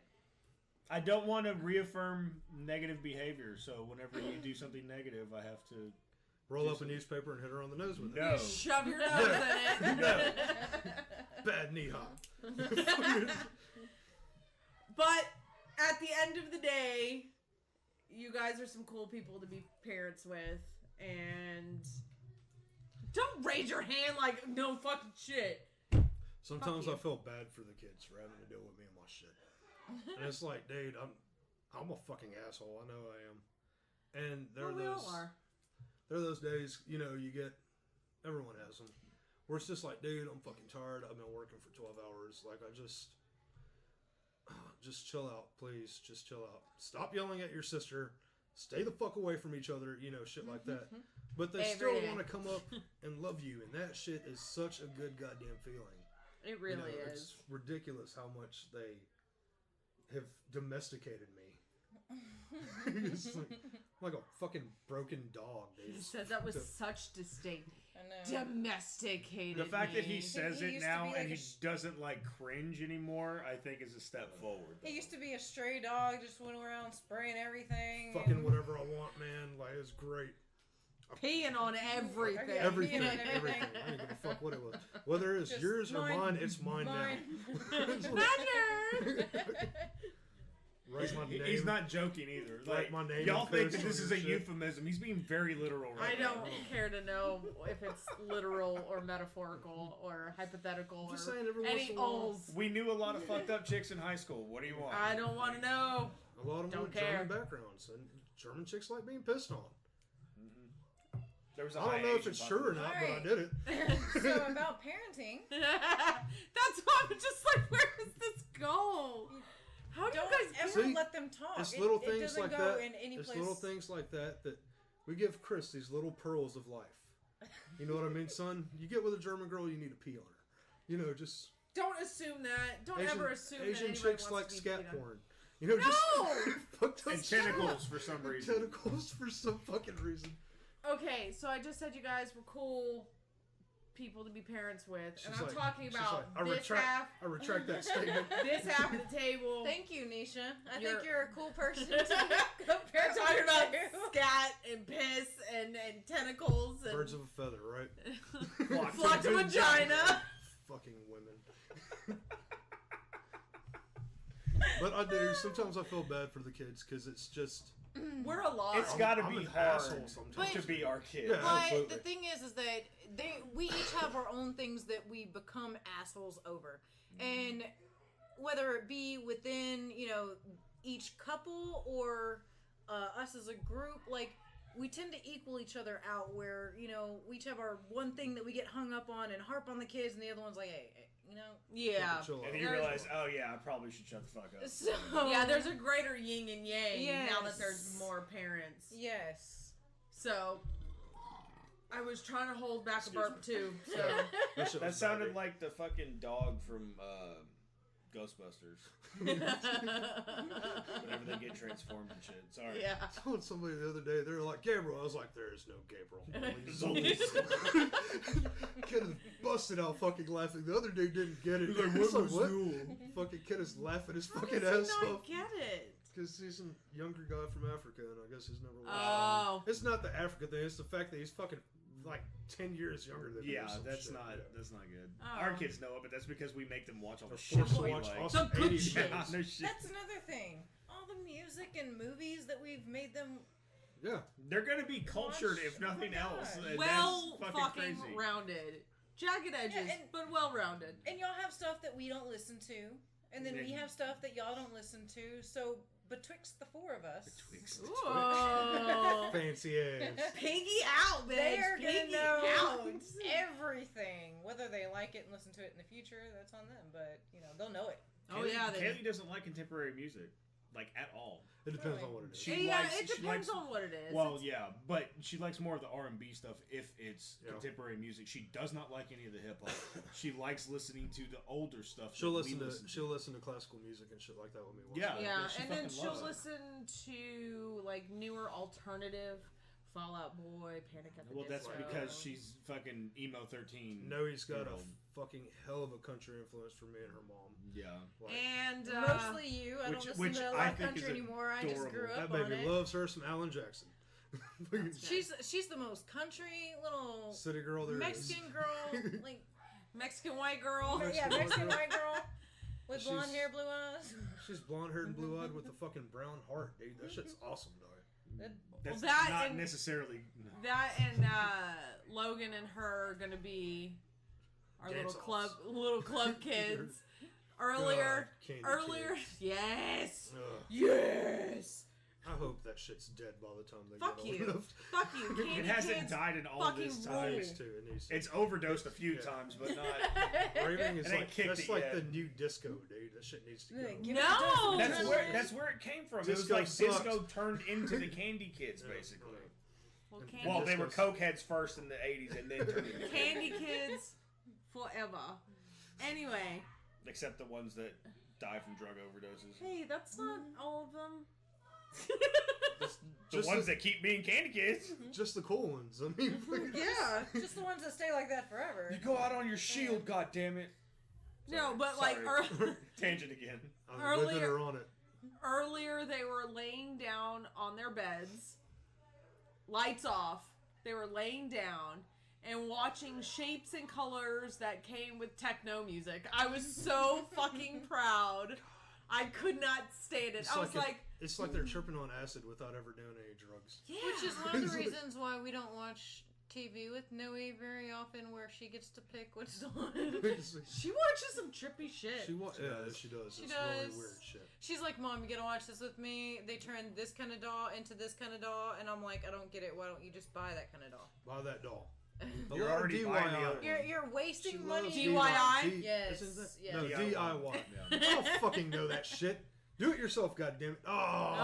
I don't want to reaffirm negative behavior, so whenever you do something negative, I have to... Roll up a newspaper and hit her on the nose with No. Shove your nose in it. No. it. Bad knee hop. But at the end of the day, you guys are some cool people to be parents with, and don't raise your hand like no fucking shit. Sometimes Fuck I you. feel bad for the kids for having to deal with me and my shit. And it's like, dude, I'm a fucking asshole. I know I am. And there Well, are we those. all are. There are those days, you know, you get. Everyone has them. Where it's just like, dude, I'm fucking tired. I've been working for 12 hours. Like, I just chill out, please. Just chill out. Stop yelling at your sister. Stay the fuck away from each other. You know, shit like that. But they Every still day. want to come up and love you, and that shit is such a good goddamn feeling. It You really know, is. It's ridiculous how much they have domesticated me. It's like a fucking broken dog, dude. He said that with such disdain. I know. Domesticated. The fact that he me. says He it used to now be like and a he doesn't like cringe anymore, I think is a step forward. He used to be a stray dog, just went around spraying everything. Fucking and- whatever I want, man. Like, it's great. peeing on everything. Yeah, Everything, you know, everything. I don't give a fuck what it was. Whether it's Just yours or mine. mine, it's mine, Mine. now. Measure. Write my name. He's not joking either. Write Like, my name y'all and think that post this on is a your shit. euphemism. He's being very literal right I now. don't care to know if it's literal or metaphorical or hypothetical Just or saying every once any in a while. ols. We knew a lot of fucked up chicks in high school. What do you want? I don't want to know. A lot of them Don't with care. German backgrounds, and German chicks like being pissed on. There was a I don't high know if Asian it's true or not, but I Alright. did it. So about parenting, That's why I'm just like, where does this go? How do you don't guys? ever See, let them talk. It's little it things doesn't like go that. in any It's place. little things like that that we give Chris these little pearls of life. You know what I mean, son? You get with a German girl, you need to pee on her. You know, just Don't assume that. Don't Asian, ever assume that Asian anybody chicks wants like to be scat beat on. porn. You know, just No! fucked up And shit. tentacles for some reason. Tentacles for some fucking reason. Okay, so I just said you guys were cool people to be parents with, and She's I'm like- talking she's about like, this half, I retract that statement. this half of the table. Thank you, Nisha. I You're- think you're a cool person to We're compare talking about to. scat and piss and tentacles and Birds of a feather, right? flock to vagina. Fucking women. But I do. Sometimes I feel bad for the kids because it's just. We're a lot. It's got to I'm be an hard asshole sometimes. to be our kid. Yeah. But Absolutely. the thing is that we each have our own things that we become assholes over, and whether it be within each couple or us as a group, like we tend to equal each other out. Where we each have our one thing that we get hung up on and harp on the kids, and the other one's like, hey. Yeah. Fucking chill And out. then you realize, oh yeah, I probably should shut the fuck up. So Yeah, there's a greater yin and yang now that Yes. there's more parents. yes. So, I was trying to hold back Excuse a burp too. So, That shit That was sounded bad. like the fucking dog from Ghostbusters. Whenever they get transformed and shit. Sorry. yeah. I told somebody the other day, they were like, Gabriel. I was like, there is no Gabriel. There's only- Kid is busted out fucking laughing. The other dude didn't get it. He's like, It's what was Fucking kid is laughing his How fucking does ass he not off. get it? Because he's a younger guy from Africa, and I guess he's never watched. Oh. It's not the Africa thing. It's the fact that he's fucking like 10 years younger than me. or Yeah, some that's shit. not Yeah. that's not good. Oh. Our kids know it, but that's because we make them watch all the They're shit forced to we watch like. awesome The good 80s shit. Yeah, shows. no shit. That's another thing. All the music and movies that we've made them. Yeah. They're gonna be cultured Watch- if nothing oh my else. gosh. and Well that's fucking crazy. rounded. Jagged edges, and- but well rounded. And y'all have stuff that we don't listen to, and then we Yeah. have stuff that y'all don't listen to. So betwixt the four of us, Ooh. Fancy ass. Piggy out, bitch. they are gonna Piggy know out. everything. Whether they like it and listen to it in the future, that's on them. But they'll know it. Oh yeah, they. Kaylee doesn't like contemporary music, like at all. It depends on what it is. She Yeah, likes- it she depends likes- on what it is. Well, It's- yeah, but she likes more of the R&B stuff if it's Yeah. contemporary music. She does not like any of the hip hop. She likes listening to the older stuff. She'll that we listen to classical music and shit like that with me. once Yeah. in a while. yeah, she and then fucking she'll loves it. listen to like newer alternative, Fall Out Boy, Panic at the Well, that's Disco. because she's fucking emo 13. No, he's got a year old. fucking hell of a country influence for me and her mom. Yeah. Like, And Mostly you. I don't which- listen which to a I lot of think country is anymore. I just grew adorable. up that on baby it. loves her some Alan Jackson. She's the most country little City girl there is. Mexican girl, like Mexican white girl. Mexican Mexican girl. white girl with blonde She's- hair, blue eyes. She's blonde haired and blue eyed with a fucking brown heart, dude. That shit's awesome, dog. That's that not and- necessarily. That and Logan and her are gonna be our Dance little club kids. Earlier, God, candy kids. yes, Ugh. yes. I hope that shit's dead by the time they Fuck get old you. enough. Fuck you, Candy It hasn't Kids. died in all fucking this rule. time. It needs to. It needs to. It's overdosed a few Yeah. times, but not. Raving is It ain't like kicked that's it like yet. the new disco, dude. That shit needs to go. Give it No! a dose of That's adrenaline. that's where it came from. It was Disco like sucked. disco turned into the Candy Kids, Yeah. basically. Well, And- Candy, Well, they were Disco's- coke heads first in the '80s, and then turned into Candy Kids forever. Anyway, except the ones that die from drug overdoses. hey, that's not all of them. The Just ones the- that keep being Candy Kids. Just the cool ones. I mean, Yeah. Just the ones that stay like that forever. You go out on your shield, goddammit. No, but like Sorry. Tangent again. I'm with it Earlier- or on it. earlier they were laying down on their beds, lights off. They were laying down and watching Shapes and Colors that came with techno music. I was so fucking proud. I could not stand it. It's I was like, it's like they're tripping on acid without ever doing any drugs. yeah. Which is one of the reasons why we don't watch TV with Noe very often, where she gets to pick what's on. She watches some trippy shit. She does. She It's really does. weird shit. She's like, Mom, you gotta watch this with me. They turn this kind of doll into this kind of doll, and I'm like, I don't get it. Why don't you just buy that kind of doll? Buy that doll. You're already buying the other one. You're wasting She money. loves DIY? Yes, Isn't that- yes. No, DIY. DIY. Yeah. I don't fucking know that shit. Do it yourself, goddammit. Oh.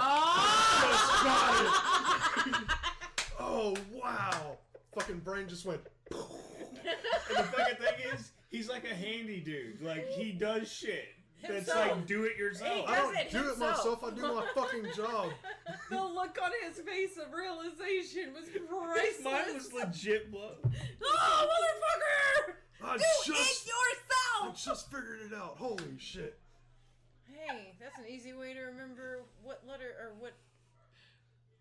Oh! Oh, wow. Fucking brain just went. And the fucking thing is, he's like a handy dude. Like, he does shit. That's Himself. like, do it yourself. I don't it do it himself. myself. I do my fucking job. The look on his face of realization was His priceless. mind was legit blown. Oh, motherfucker! I Do just it yourself! just figured it out. Holy shit. Hey, that's an easy way to remember what letter or what.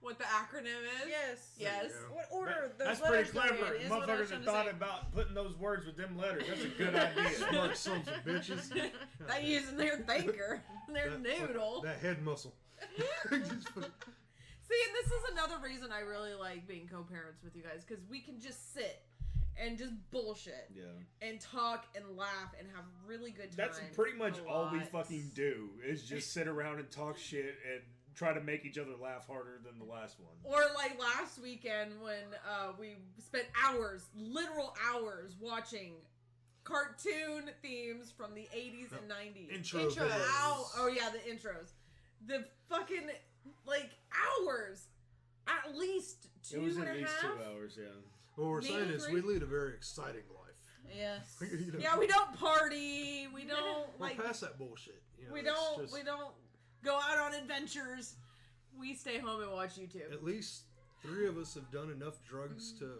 What the acronym is? Yes. Yes. There you What order those That's letters pretty go clever. in is what I was Motherfuckers trying have to thought say. about putting those words with them letters. That's a good idea. Smart sons of bitches. They using their thinker, their That- noodle. That head muscle. Just put- See, and this is another reason I really like being co-parents with you guys, because we can just sit and just bullshit Yeah. and talk and laugh and have really good times. That's pretty much a all we lot. fucking do is just sit around and talk shit and try to make each other laugh harder than the last one. Or like last weekend when we spent hours, literal hours, watching cartoon themes from the 80s and 90s. Intro. Intro. videos. Ow. Oh yeah, the intros. The fucking, like, hours. At least It was two and at a least half. 2 hours, yeah. What we're Me saying is agree. we lead a very exciting life. Yes. You know, Yeah, we don't party. We don't, we're like, past that bullshit. You know, we it's don't, just- we don't go out on adventures. We stay home and watch YouTube. At least 3 of us have done enough drugs to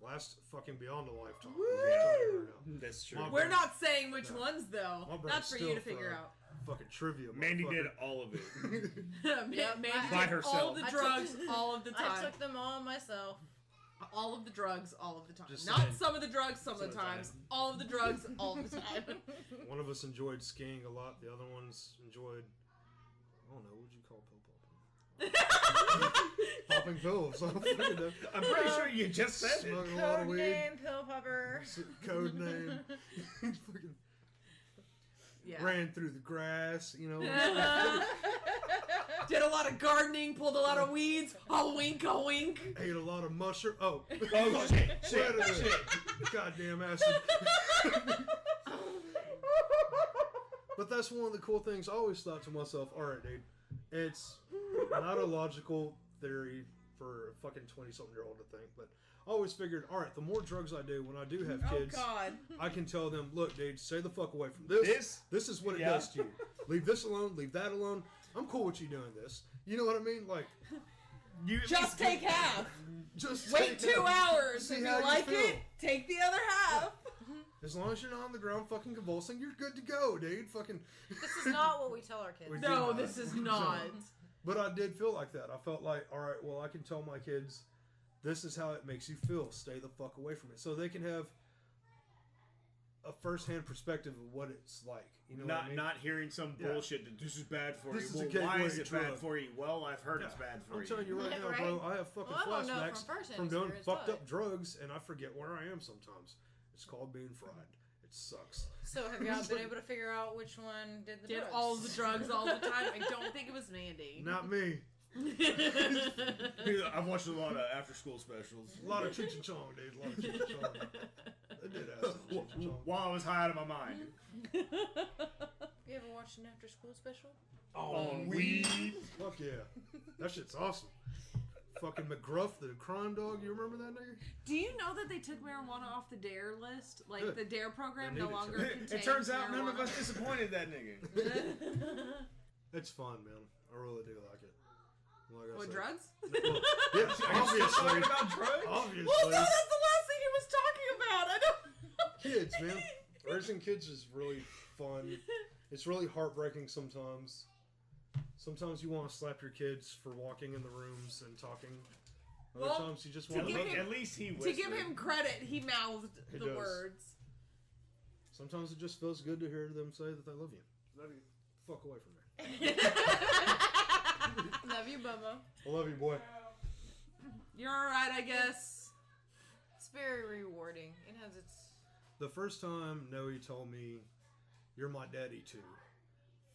last fucking beyond a lifetime. Woo! I'm telling you right now. That's true. My We're not saying which No. ones, though. My brain's That's for you still to figure fried. out. Fucking trivia. Mandy did motherfucker. all of it. Mandy By did herself. all the I drugs took- all of the time. I took them all myself. All of the drugs all of the time. Just Not saying. some of the drugs some of the times. All of the drugs all of the time. One of us enjoyed skiing a lot. The other ones enjoyed, I don't know, what would you call pill popping? Popping pills. I don't fucking know. I'm pretty sure you just said it. Smoking a lot of Code weed. name, pill popper. Code name. Fucking Yeah. ran through the grass, you know. Did a lot of gardening, pulled a lot of weeds. A wink, a wink. Ate a lot of mushroom. Oh, Oh, shit, shit, predator. shit. Goddamn acid. But that's one of the cool things. I always thought to myself, all right, dude, it's not a logical theory for a fucking 20-something-year-old to think, but I always figured, all right, the more drugs I do, when I do have Oh, kids, God. I can tell them, look, dude, stay the fuck away from this. This is what it Yeah. does to you. Leave this alone. Leave that alone. I'm cool with you doing this. You know what I mean? Like, You at Just least take do- half. just Wait take 2 it. hours. See If how you you like feel. it, take the other half. As long as you're not on the ground fucking convulsing, you're good to go, dude. Fucking. This is not what we tell our kids. We No, do not. this is not. But I did feel like that. I felt like, all right, well, I can tell my kids, this is how it makes you feel. Stay the fuck away from it, so they can have a first-hand perspective of what it's like. You know, what I mean? Not hearing some Yeah. bullshit that this is bad for This is you. a Well, why gateway is it drug. bad for you? Well, I've heard it's Yeah. bad for I'm you. telling you right now, Right. bro. I have fucking Well, I don't know flashbacks from first-hand from doing experience, fucked but- up drugs, and I forget where I am sometimes. It's called being fried. It sucks. So have y'all been able to figure out which one did the Did drugs? all the drugs all the time. I don't think it was Mandy. Not me. I've watched a lot of after-school specials. A lot of Cheech and Chong, dude. A lot of Cheech and Chong. They did have some Cheech and Chong. While I was high out of my mind. You ever watched an after-school special? On weed. Fuck yeah. That shit's awesome. Fucking McGruff, the crime dog. You remember that nigga? Do you know that they took marijuana off the DARE list? Like, Good. the DARE program They no needed longer to. contains It turns out none of marijuana. us disappointed that nigga. It's fun, man. I really do like it. Like I What, said. drugs? Well, yes, Are you still talking obviously. about drugs? Obviously. Well, no, that's the last thing he was talking about. I don't. Kids, man. Raising kids is really fun. It's really heartbreaking sometimes. Sometimes you want to slap your kids for walking in the rooms and talking. Other Well, times you just to want to give hug him- them. At least he To whispered. give him credit, he mouthed He the does. words. Sometimes it just feels good to hear them say that they love you. Love you. fuck away from me. Love you, Bubba. I love you, boy. You're alright, I guess. It's very rewarding. It has its... The first time Noe told me, "You're my daddy too,"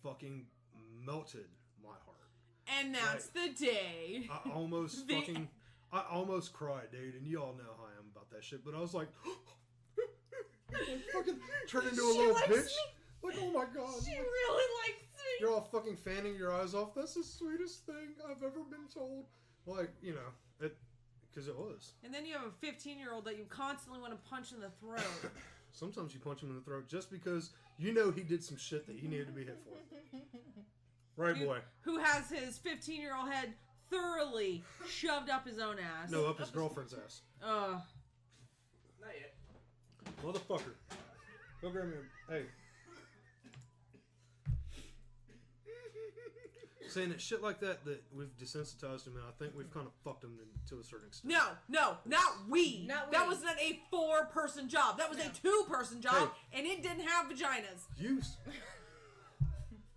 fucking melted my heart. And that's the day. I almost I almost cried, dude, and you all know how I am about that shit, but I was like, fucking turn into a little likes bitch. me. Like, oh my god. She Like, really likes me. you're all fucking fanning your eyes off. That's the sweetest thing I've ever been told. Like, you know, because it was. And then you have a 15-year-old that you constantly want to punch in the throat. Sometimes you punch him in the throat just because you know he did some shit that he needed to be hit for. Right, boy? Who has his 15-year-old head thoroughly shoved up his own ass. No, up his girlfriend's ass. Not yet. Motherfucker. Go grab me a... Hey. Saying that shit like that we've desensitized him, and I think we've kind of fucked him to a certain extent. No, not we. Not That we. was not a 4-person job. That was a 2-person job, and it didn't have vaginas.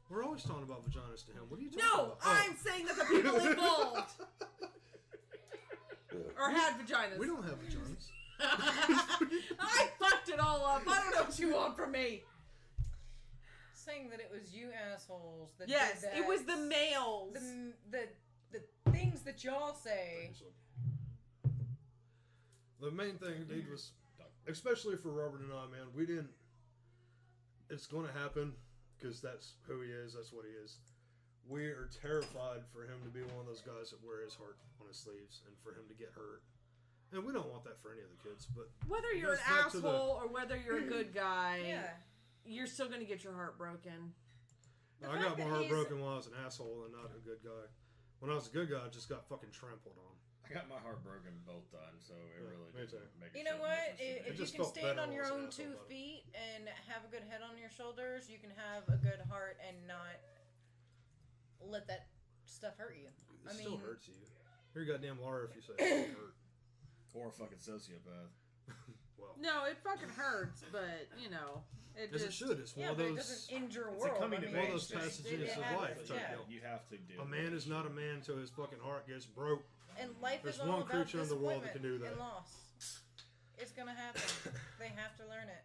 We're always talking about vaginas to him. What are you talking No, about? I'm saying that the people involved or had vaginas. We don't have vaginas. I fucked it all up. I don't know what you want from me. Saying that it was you assholes that Yes, did that. it was the males. The things that y'all say. The main thing, dude, was, especially for Robert and I, man, we didn't, it's going to happen because that's who he is, that's what he is. We are terrified for him to be one of those guys that wear his heart on his sleeves and for him to get hurt. And we don't want that for any of the kids, but... Whether you're an goes back to asshole or whether you're a good guy, Yeah. you're still going to get your heart broken. I got my heart broken while I was an asshole and not a good guy. When I was a good guy, I just got fucking trampled on. I got my heart broken both times, so it really me didn't too. make a You know shit what? difference to me. It If you just can felt stand better on when your I was own an asshole 2 about it. feet and have a good head on your shoulders, you can have a good heart and not let that stuff hurt you. It still hurts you. You're a goddamn liar if you say it doesn't hurt. Or a fucking sociopath. Well, No, it fucking hurts, but, you know, it as just... it should. It's one Yeah, of but it those... doesn't end your It's world. a coming I of mean, All age those thing. passages it of happens, life type yeah. deal. You have to do A man is not a man till his fucking heart gets broke. And life There's is all one about creature in the world that can do that. and loss. It's gonna happen. They have to learn it.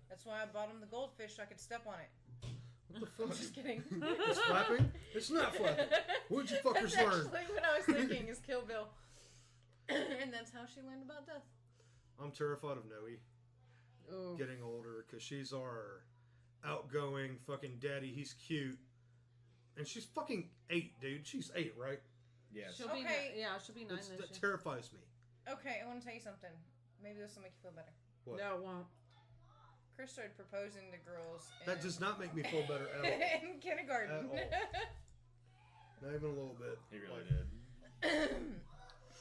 That's why I bought him the goldfish so I could step on it. What the fuck? I'm just kidding. It's flapping? It's not flapping. What'd you fuckers That's learn? actually what I was thinking is Kill Bill. And that's how she learned about death. I'm terrified of Noe Ooh. getting older because she's our outgoing fucking daddy. He's cute. And she's fucking 8, dude. She's 8, right? Yes. She'll be Okay. she'll be 9 this That year. terrifies me. Okay, I want to tell you something. Maybe this will make you feel better. What? No, it won't. Chris started proposing to girls That does not make me feel better at all. in kindergarten. At all. Not even a little bit. He really Like, did.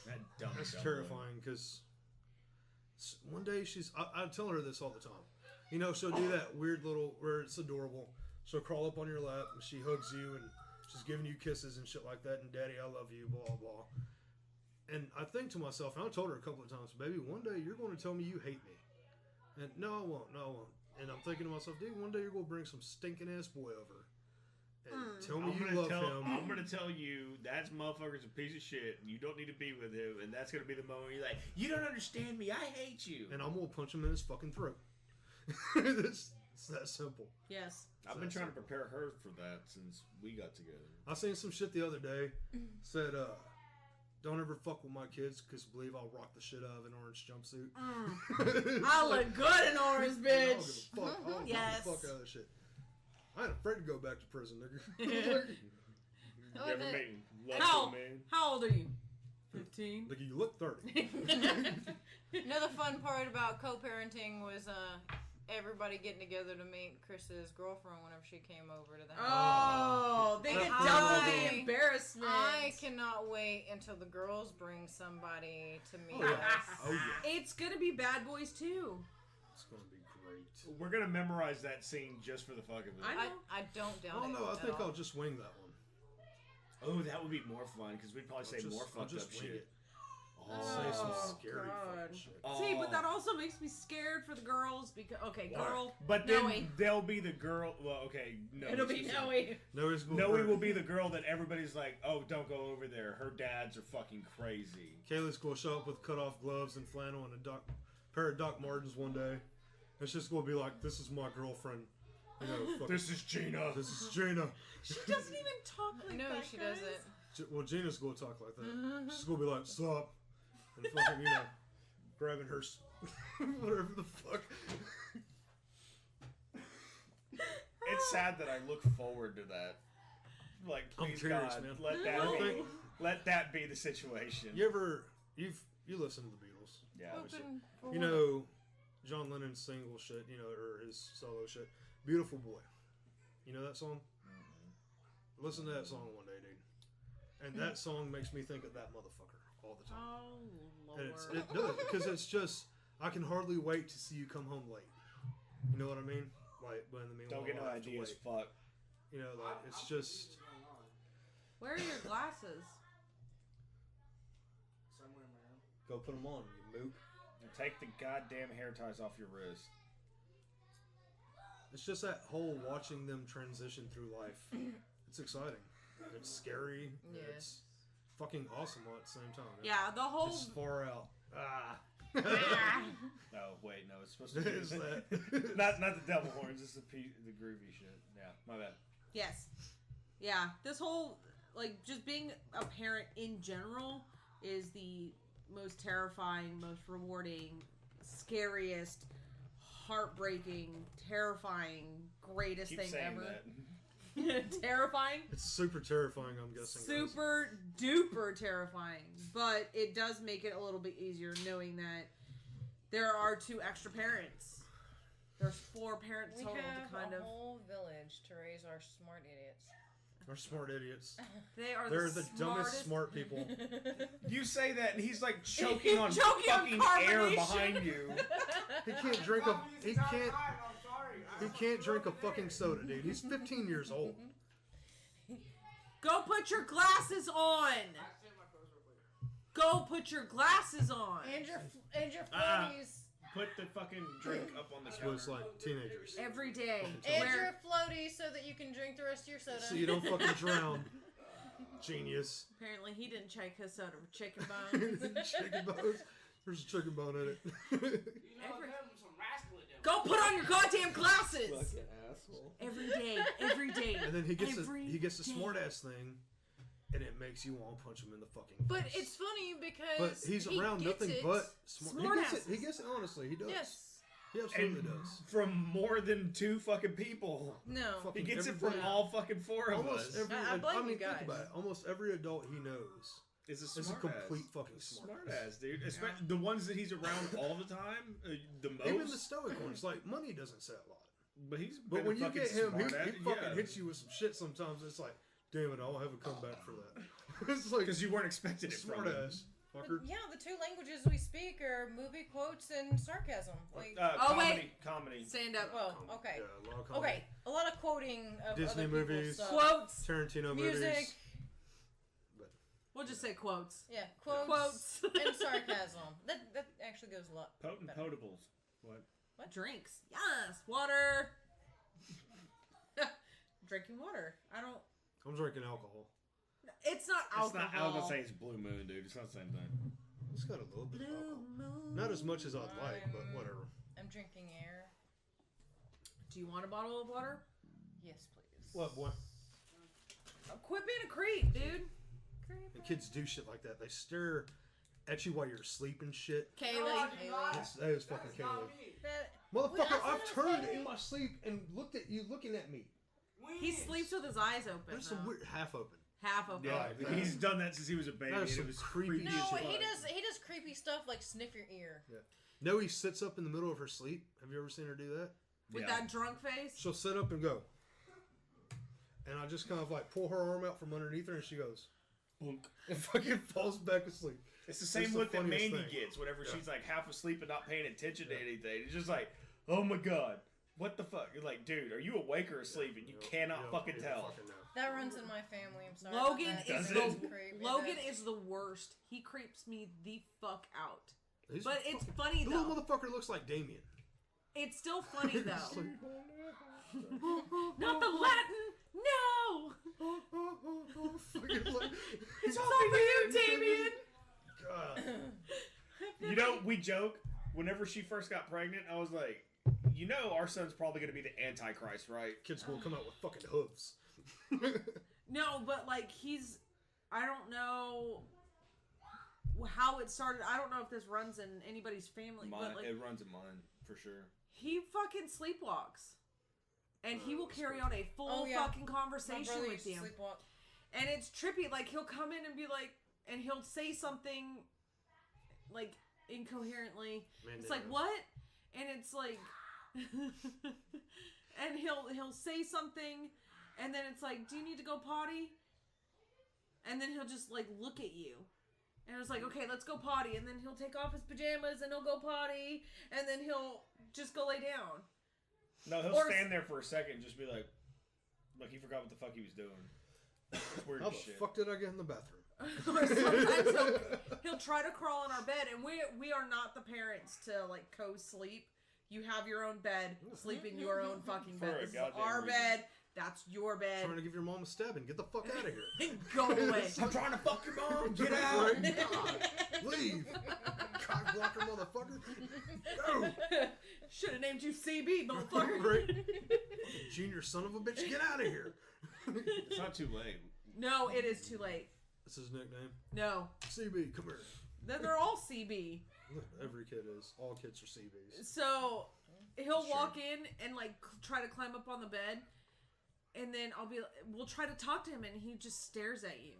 That dumb That's dumb terrifying because one day I tell her this all the time. You know, she'll do that weird little, where it's adorable. She'll crawl up on your lap and she hugs you and she's giving you kisses and shit like that. And daddy, I love you, blah, blah. And I think to myself, and I told her a couple of times, baby, one day you're going to tell me you hate me. And no, I won't. And I'm thinking to myself, dude, one day you're going to bring some stinking ass boy over. And tell me you love him. I'm gonna tell you that motherfucker's a piece of shit, and you don't need to be with him. And that's gonna be the moment you're like, you don't understand me. I hate you. And I'm going to punch him in his fucking throat. It's that simple. Yes. I've been trying to prepare her for that since we got together. I seen some shit the other day. Said, don't ever fuck with my kids because believe I'll rock the shit out of an orange jumpsuit. I look good in orange, I don't give bitch. a fuck. I'll Yes. the fuck out of that shit. I ain't afraid to go back to prison, nigga. You ever made love How, to a man? how old are you? 15. Nigga, you look 30. Another fun part about co-parenting was everybody getting together to meet Chris's girlfriend whenever she came over to the house. Oh, they get That's double pretty the cool. embarrassment. I cannot wait until the girls bring somebody to meet Oh, yeah. us. Oh, yeah. It's gonna be Bad Boys too. It's going to be great. We're gonna memorize that scene just for the fuck of it. I know. I don't doubt Oh, it. no, I at think all. I'll just wing that one. Oh, that would be more fun because we'd probably say more I'll fucked up just wing shit. it. Say some Oh, scary God. fucking shit. See, but that also makes me scared for the girls because girl, But then Noe. they'll be the girl. Well, okay, no. It'll be Noe. Noah's going Noe will be the girl that everybody's like, oh, don't go over there. Her dads are fucking crazy. Kayla's gonna show up with cut off gloves and flannel and a pair of Doc Martens one day. It's just gonna be like, this is my girlfriend. You know, fucking, This is Gina. this is Gina. she doesn't even talk like No, that. she guys. doesn't. Well, Gina's gonna talk like that. She's gonna be like, sup? And fucking, grabbing her, whatever the fuck. It's sad that I look forward to that. Like, I'm please curious, God, man. let that be the situation. You listen to the Beatles. Yeah, I was- Hoping for You one. know, John Lennon's single shit, or his solo shit. Beautiful Boy. You know that song? Listen to that song one day, dude. And that song makes me think of that motherfucker all the time. Oh And Lord. it does, because it's just, I can hardly wait to see you come home late. You know what I mean? Like, but in the meanwhile, don't get no I have to ideas. wait. Fuck. You know, like, it's just, Where are your glasses? Somewhere, man. go put them on, you mook. And take the goddamn hair ties off your wrist. It's just that whole watching them transition through life. It's exciting. It's scary. Yeah. It's fucking awesome all at the same time. Yeah, the whole. It's far out. Ah. No, wait, no, it's supposed to be Is that? not the devil horns. It's the groovy shit. Yeah, my bad. Yes. Yeah, this whole just being a parent in general is the most terrifying, most rewarding, scariest, heartbreaking, terrifying, greatest Keep thing saying ever. that. Terrifying. It's super terrifying, I'm guessing. guys. Super duper terrifying, but it does make it a little bit easier knowing that there are 2 extra parents. There's 4 parents We total have to kind a of. whole village to raise our smart idiots. They're smart idiots. They're the smartest. dumbest smart people. You say that, and he's like choking on Choking on fucking air carbonation. behind you. He can't drink a. He He's can't. outside, I'm sorry. He can't drink a fucking soda, dude. He's 15 years old. Go put your glasses on. I sent my clothes real quick. Go put your glasses on. and your Ah. floaties. Put the fucking drink up on the That's what it's counter. like, teenagers. Every day. And Where- your floaties so that you can drink the rest of your soda. So you don't fucking drown. Genius. Apparently he didn't check his soda with chicken bones. Chicken bones. There's a chicken bone in it. You know, Every- them some rascal in them. Go put on your goddamn glasses. Fucking asshole. Every day. Every day. And then he gets Every the day. smart ass thing, and it makes you want to punch him in the fucking But face. it's funny because But he's he around gets nothing it. but smart. Smart He gets it. asses. He gets it. Honestly, he does. Yes. He absolutely And does. from more than 2 fucking people. No. He Fucking gets it everybody- from all fucking 4 of Almost us. every. I blame you mean, guys. think about it. Almost every adult he knows Is a is a smart complete ass. fucking smart. Smart ass, dude. Especially the ones that he's around all the time, the most. Even the stoic ones, like money doesn't say a lot. But he's But been when a you fucking get him, he smart ass. fucking hits you with some shit sometimes. It's like, damn it, I'll have a comeback for that. It's like, because you weren't expecting it smart from him. ass. But Fucker. yeah, the 2 languages we speak are movie quotes and sarcasm. Like, Oh, Comedy, comedy. Stand up. well, okay, Yeah, a lot of comedy. okay, a lot of quoting of Disney other people's movies. stuff. Quotes. Tarantino Music. movies. We'll just say quotes. Yeah, quotes, Quotes. and sarcasm. That actually goes a lot. Potent better. potables. What? Drinks. Yes. Water. Drinking water. I don't. I'm drinking alcohol. It's not It's alcohol. not. I was gonna say it's Blue Moon, dude. It's not the same thing. It's got a little bit of Blue alcohol. moon. Not as much as I'd like, but whatever. I'm drinking air. Do you want a bottle of water? Yes, please. What, boy? Quit being a creep, dude. And kids do shit like that. They stare at you while you're asleep and shit. Kaylee. No, I did not. That is fucking That's not Kaylee. me. That, Motherfucker, I I've said turned it's in my sleep and looked at you looking at me. When? He sleeps with his eyes open. There's some though. weird half open. Half open. Yeah, Right, he's done that since he was a baby. That is and some it was creepy creepy no, as fuck. he does creepy stuff like sniff your ear. No, he sits up in the middle of her sleep. Have you ever seen her do that? With Yeah. that drunk face. She'll sit up and go. And I just kind of like pull her arm out from underneath her and she goes, Boonk. and fucking falls back asleep. It's the same It's the look that funniest Mandy thing. gets whenever Yeah. she's like half asleep and not paying attention to anything. It's just like, oh my god, What the fuck? You're like, dude, are you awake or asleep? And you cannot fucking tell. That runs in my family. I'm sorry. Logan about that. is Does the it? Creep. It Logan does. is the worst. He creeps me the fuck out. He's But the it's fucking- funny The though. little motherfucker looks like Damien. It's still funny though. It's like, Not the Latin. No. Fucking like- It's all for you, Damien. God. You know, we joke. Whenever she first got pregnant, I was like, you know, our son's probably going to be the Antichrist, right? Kid's gonna come out with fucking hooves. No, but like I don't know how it started. I don't know if this runs in anybody's family, but like It runs in mine, for sure. he fucking sleepwalks. And he will carry on a full fucking My conversation brother with used to you. sleepwalk. And it's trippy. Like, he'll come in and be like, and he'll say something, like, incoherently. It's like, what? And it's like, and he'll say something, and then it's like, do you need to go potty? And then he'll just, like, look at you. And it's like, okay, let's go potty. And then he'll take off his pajamas, and he'll go potty, and then he'll just go lay down. No, he'll Or- stand there for a second and just be like he forgot what the fuck he was doing. It's weird How as the shit. fuck did I get in the bathroom? Or sometimes he'll try to crawl in our bed, and we are not the parents to like co-sleep. You have your own bed, sleep in your own fucking For bed. a This is goddamn our reason. bed. That's your bed. Trying to give your mom a stabbing. Get the fuck out of here. Go away. I'm trying to fuck your mom. Get out. Right? God, leave. Cock blocker motherfucker. No. Should have named you CB, motherfucker. Right? Junior son of a bitch, get out of here. It's not too late. No, it is too late. That's his nickname. No. CB, come here. Then they're all CB. Every kid is. All kids are CBs. So he'll Sure. walk in and like try to climb up on the bed, and then we'll try to talk to him, and he just stares at you,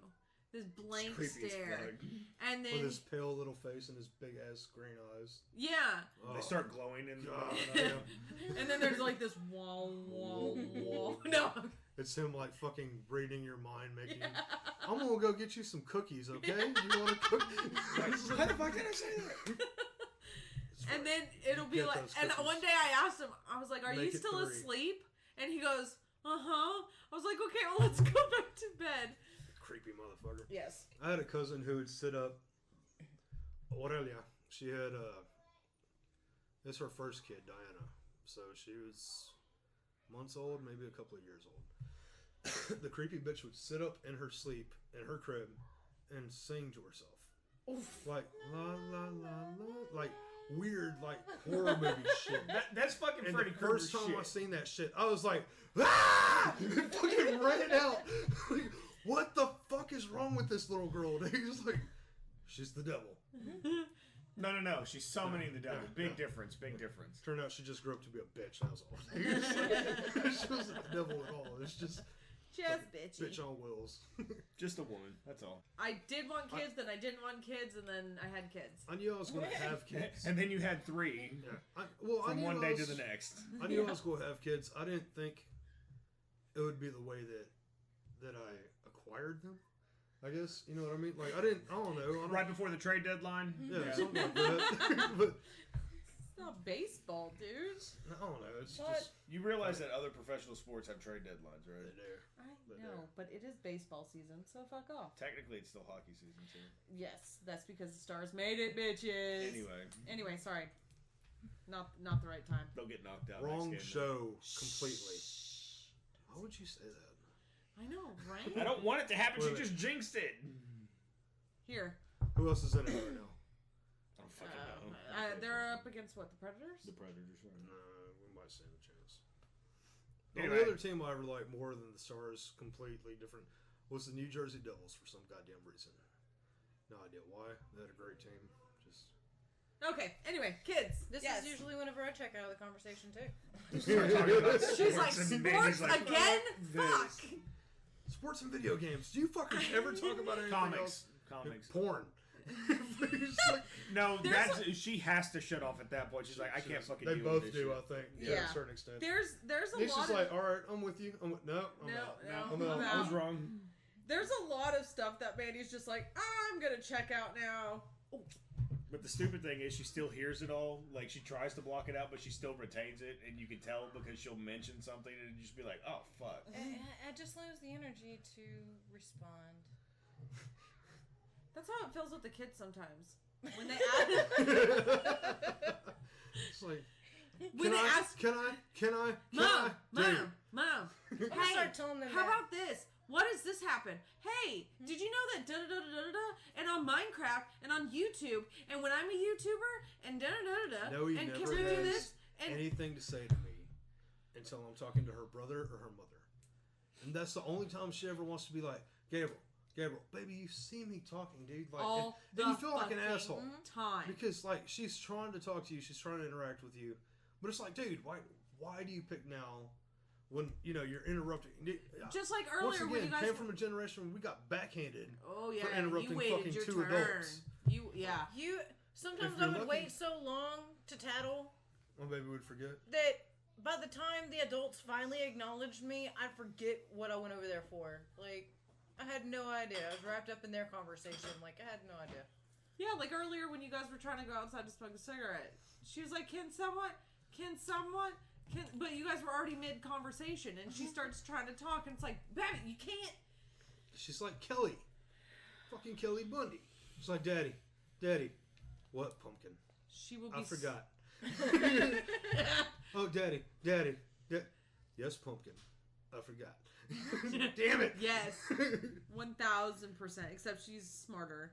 this blank Creepy as stare, fuck. and With then his pale little face and his big ass green eyes. yeah, They start glowing in the God. yeah. and then there's like this wall, wall, wall. No, It's him like fucking reading your mind, making you, I'm gonna go get you some cookies, okay? You want to cook? How the fuck did I say that? and then it'll be Get like, those and cookies. one day I asked him, I was like, "Are you Make it still 3. asleep?" And he goes, "Uh-huh." I was like, "Okay, well, let's go back to bed." Creepy motherfucker. Yes. I had a cousin who would sit up. Aurelia. She had it's her first kid, Diana. So she was months old, maybe a couple of years old. The creepy bitch would sit up in her sleep in her crib and sing to herself. Like la la la la, like weird, like horror movie shit. That's fucking And Freddy the Krueger first time shit. I seen that shit, I was like, ah! Fucking ran out. Like, what the fuck is wrong with this little girl? And he was like, she's the devil. No. She's summoning the devil. Big difference. Big difference. Turned out she just grew up to be a bitch. That was all. She wasn't the devil at all. It's just Bitchy. bitch on wheels. Just a woman. That's all. I did want kids, then I didn't want kids, and then I had kids. I knew I was going to have kids. And then you had 3 I from knew one I day was- to the next. I knew I was going to have kids. I didn't think it would be the way that I acquired them. I guess, you know what I mean? Like, I don't know. Right before the trade deadline. Yeah, something like that. But, It's not baseball, dude. I don't know. It's What? just, You realize that other professional sports have trade deadlines, they right? do. I But know, but it is baseball season, so fuck off. Technically, it's still hockey season too. Yes, that's because the Stars made it, bitches. Anyway, Sorry. Not the right time. they'll get knocked out. Wrong next game, show completely. Why would you say that? I know, right? I don't want it to happen. Wait a She just jinxed it. Here. Who else is in it right now? I don't fucking know. They're up against what, the Predators? The Predators. Right? No, we might stand a chance. The Anyway. only other team I ever liked more than the Stars, completely different, was the New Jersey Devils for some goddamn reason. No idea why. They had a great team. Just Okay, anyway, kids. This yes. is usually whenever I check out of the conversation too. She's like, and sports Mandy's like, again? this. Fuck. sports and video games. Do you fuckers ever talk about anything else? Comics. Porn. It's like, No, There's she has to shut off at that point. She's like, I can't fucking. they deal both with do, this I think, to Yeah. a certain extent. There's a Nish lot is of like, all right, I'm with you. I'm out. no, shit. I'm I was out. wrong. There's a lot of stuff that Mandy's just like, I'm gonna check out now. Oh, But the stupid thing is she still hears it all. Like, she tries to block it out, but she still retains it. And you can tell because she'll mention something and just be like, oh, fuck. I just lose the energy to respond. That's how it feels with the kids sometimes. When they ask, It's like, when they ask, can I? Mom, I'm gonna hey, start telling them how that. about this? What does this happen? Hey, did you know that da da da da da da? And on Minecraft and on YouTube, and when I'm a YouTuber and da da da da da, No, he and never can we do has this? And anything to say to me until I'm talking to her brother or her mother. And that's the only time she ever wants to be like, Gabriel, baby, you see me talking, dude. Like, all and you feel like an fucking asshole. time. Because, like, she's trying to talk to you, she's trying to interact with you. But it's like, dude, why do you pick now when, you're interrupting? Just like Once earlier again, when you guys came from a generation when we got backhanded. oh yeah, for interrupting you waited fucking your 2 turn. adults. You Sometimes If I you're would lucky. wait so long to tattle My baby would forget. that by the time the adults finally acknowledged me, I forget what I went over there for. Like, I had no idea. I was wrapped up in their conversation. Like, I had no idea. Yeah, like earlier when you guys were trying to go outside to smoke a cigarette. She was like, can someone, but you guys were already mid-conversation, and she starts trying to talk, and it's like, baby, you can't. She's like, Kelly. Fucking Kelly Bundy. She's like, Daddy. What, pumpkin? She will be... I forgot. Oh, Daddy. Yes, pumpkin. I forgot. Damn it. Yes. 1,000%, except she's smarter.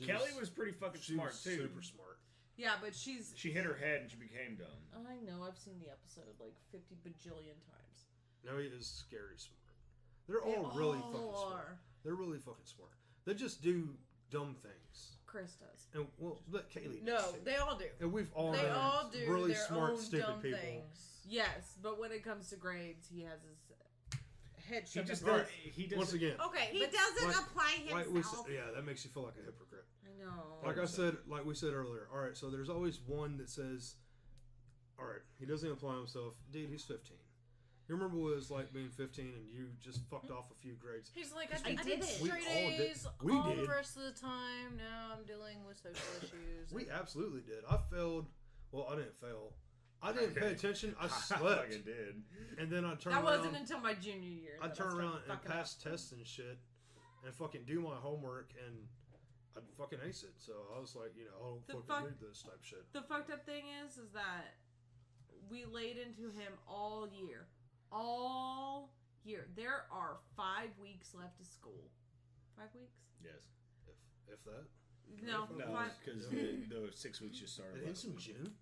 Kelly was pretty fucking She smart, was too. super smart. Yeah, but she's... She hit her head and she became dumb. I know, I've seen the episode like 50 bajillion times. No, he is scary smart. They're all really fucking all smart. are. They're really fucking smart. They just do dumb things. Chris does. And, well, let Kaylee No, does too. they all do. And we've all They known all do really their smart, own stupid dumb people. things. Yes, but when it comes to grades, he has his head He shoved just up. does. He does. Once again, Okay, He but doesn't like- apply like himself. that makes you feel like a hypocrite. I know. Like we said earlier. All right, so there's always one that says, "All right, he doesn't apply himself, dude. He's 15. You remember what it was like being 15 and you just fucked off a few grades? he's like, I I did did it. We straight all did. A's We all did. the rest of the time. Now I'm dealing with social issues. We absolutely did. I failed. Well, I didn't fail. I didn't pay Okay. attention. I I slept, fucking did. and then I turned That around. wasn't until my junior year. I that turn started around and fucking pass up. tests and shit, and fucking do my homework, and I'd fucking ace it. So I was like, I don't The fucking fuck- need this type shit. The fucked up thing is that we laid into him all year. All year. There are 5 weeks left of school. 5 weeks? Yes. If that. No, No, 5. because the 6 weeks just started. It ends last in week. June.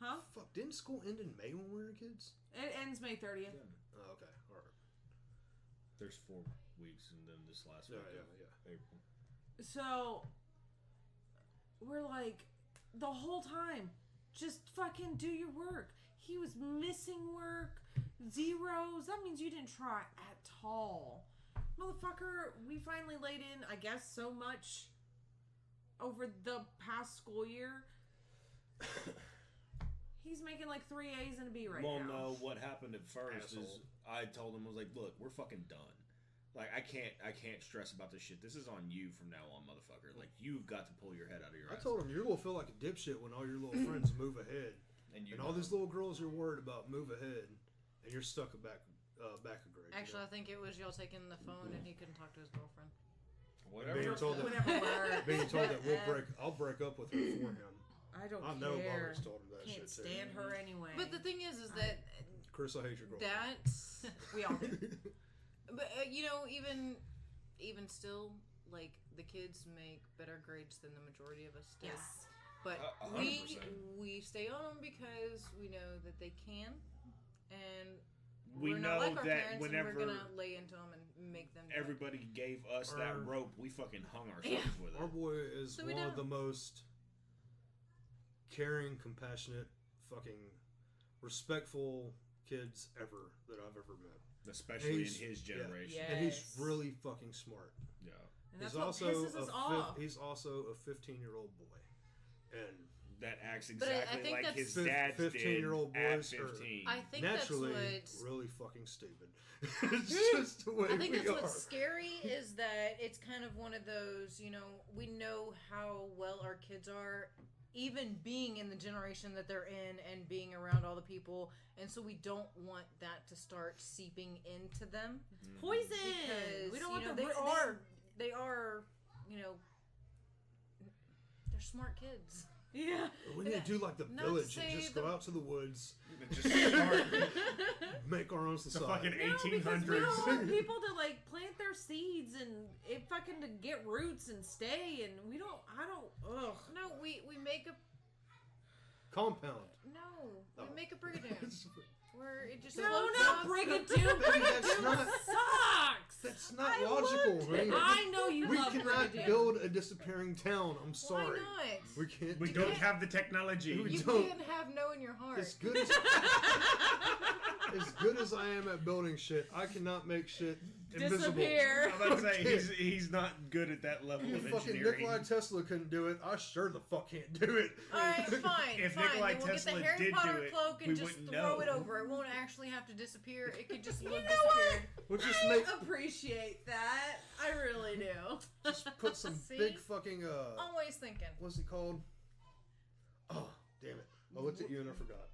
Huh? Fuck, didn't school end in May when we were kids? It ends May 30th. Oh, okay, all right. There's 4 weeks, and then this last Yeah, week. yeah. April. So we're like the whole time, just fucking do your work. He was missing work, zeros. That means you didn't try at all, motherfucker. We finally laid in, I guess, so much over the past school year. He's making like 3 A's and a B right Well, now. no. What happened at first Asshole. is I told him, I was like, "Look, we're fucking done. Like, I can't stress about this shit. This is on you from now on, motherfucker. Like, you've got to pull your head out of your I ass." told him you're gonna feel like a dipshit when all your little friends move ahead, and you and all these little girls you're worried about move ahead, and you're stuck back a grade. Actually, I think it was y'all taking the phone and he couldn't talk to his girlfriend. whatever. being told that Whatever. being told that I'll break up with her for him. I don't I know care. Bobby's told him that Can't shit stand too. her anyway. But the thing is that Chris, I hate your girlfriend. that's we all do. But even still, like the kids make better grades than the majority of us do. Yes. But 100%. we stay on them because we know that they can, and We we're know not like our that parents, whenever and we're gonna lay into them and make them do it. everybody gave us that Our- rope, we fucking hung ourselves with Our it. boy is So we one of don't- the most caring, compassionate, fucking respectful kids ever that I've ever met. Especially in He's- his yeah. generation. Yeah. And he's Yes. really fucking smart. Yeah. And that's He's what also pisses us off. he's also a 15-year-old boy, and that acts But I exactly think like that's- his dad did 15-year-old at boys are 15. I think naturally that's what. really fucking stupid. It's just the way I think we that's are. what's scary is that it's kind of one of those, we know how well our kids are, even being in the generation that they're in and being around all the people, and so we don't want that to start seeping into them. Poison. Because We don't want they the are, they're smart kids. Yeah. We need to do like the Not to village and say just the- go out to the woods, Just start make our own The society. fucking No, because we 1800s. don't want people to like plant their seeds and it fucking to get roots and stay, and we don't. I don't. Ugh. No, we make a Compound. we make a brigadoon where it just No, floats not up. Brigadoon. That's Brigadoon not- sucks. That's not I logical, looked- man. I know you We love cannot Brigadoon. build a disappearing town. I'm sorry. Why not? We can't. We do don't it. have the technology. We You don't. can't have no in your heart. As good as I am at building shit, I cannot make shit invisible. Disappear. I'm about to say Okay. he's not good at that level If of fucking engineering. Nikola Tesla couldn't do it, I sure the fuck can't do it. Alright, fine. If fine. Nikola Then we'll Tesla get the Harry did do Potter it, cloak we and just wouldn't throw it know. over. It won't actually have to disappear. It could just look know disappeared. We'll just I make appreciate that. I really do. just put some See? big fucking Always thinking. what's it called? Oh, damn it. I looked at you and I forgot.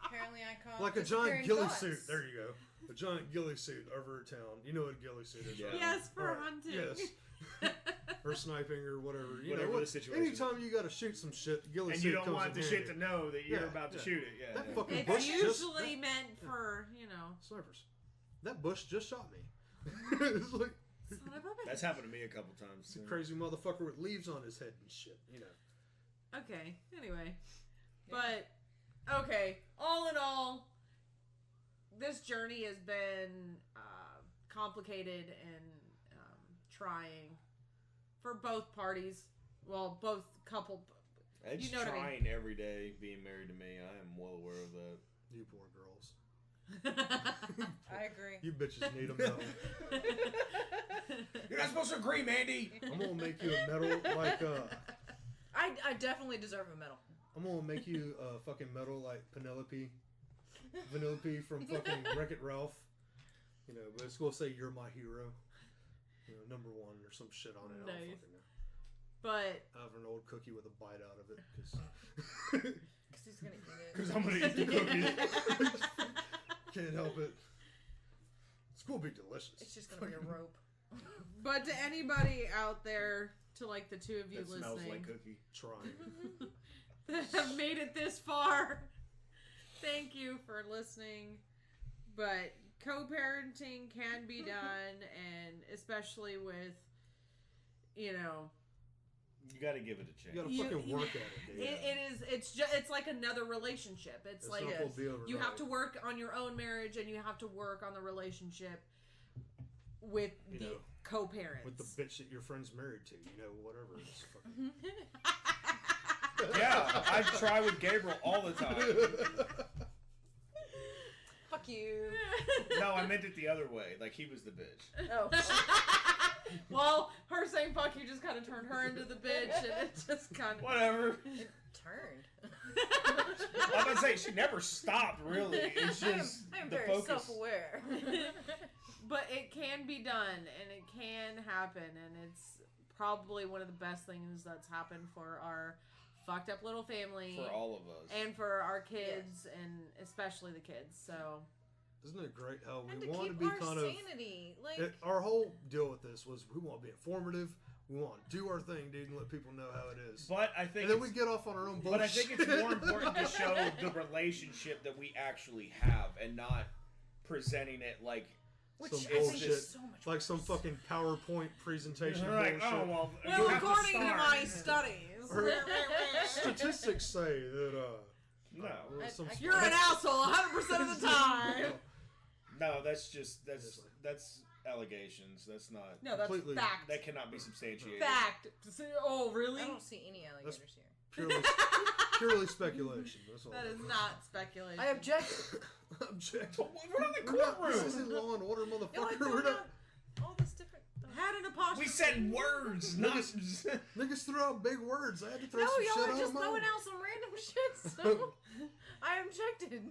Apparently I caught Like a giant disappearing ghillie thoughts. suit. There you go. A giant ghillie suit over town. You know what a ghillie suit is, Yeah. right? Yes, for Alright, hunting. Yes. Or sniping or whatever. You Whatever know, the situation. anytime you gotta shoot some shit, the ghillie And suit you don't comes want in the handy. shit to know that you're Yeah, about to yeah. shoot it. Yeah. That yeah. fucking It's bush usually meant for, snipers. That bush just shot me. It's like son of a bitch. That's happened to me a couple times. it's a crazy motherfucker with leaves on his head and shit. You know. Okay, anyway. But, okay, all in all, this journey has been complicated and trying for both parties. Well, both couple. It's You know what I mean. trying every day being married to me. I am well aware of that. You poor girls. I agree. You bitches need a medal. You're not supposed to agree, Mandy. I'm gonna make you a medal like I definitely deserve a medal. I'm gonna make you a fucking medal like Penelope from fucking Wreck-It Ralph. You know, but it's gonna say you're my hero. You know, #1 or some shit on it. I don't Nice. fucking know. But I have an old cookie with a bite out of it because Because he's going to eat it. Because I'm gonna eat the cookies. can't help it. It's gonna be delicious. It's just going to be a rope. to anybody out there, to like the two of you That smells listening like cookie. Trying. that have made it this far, thank you for listening. But co-parenting can be done, and especially with, You got to give it a chance. You gotta You- fucking work at it, dude. it's like another relationship. It's like not gonna be overnight. you have to work on your own marriage, and you have to work on the relationship with You the know, co-parents. with the bitch that your friend's married to. You know, whatever. It's fucking... Yeah, I try with Gabriel all the time. Fuck you. No, I meant it the other way. Like he was the bitch. Oh. Well, her saying "fuck you" just kind of turned her into the bitch, and it just kind of. Whatever. It turned. I'm gonna say she never stopped. Really, it's I am just the very focus. self-aware. But it can be done, and it can happen, and it's probably one of the best things that's happened for our fucked up little family, For all of us. and for our kids, and especially the kids. So Isn't it great how And we to want to keep be our kind of... sanity. Like, Our whole deal with this was we want to be informative. We want to do our thing, dude, and let people know how it is. But I think And then we it's- get off on our own bullshit. But I think it's more important to show the relationship that we actually have and not presenting it like which some I think bullshit. is so much like some worse. fucking PowerPoint presentation Like, bullshit. oh well. you well, have to according to start. my studies, Or statistics say that no, some I- you're an asshole 100% of the time. no. That's allegations. That's not. No, that's Completely. fact. That cannot be substantiated. Fact. Oh, really? I don't see any alligators here. purely speculation. That's all. That is not speculation. I object. Object. We're in the We're not, this courtroom. isn't Law and Order, No, I motherfucker. don't We're know. not. All this different. Had an cautious. We said words, not. Niggas threw out big words. I had to throw No, some y'all shit are out just of mine. throwing out some random shit. So I objected.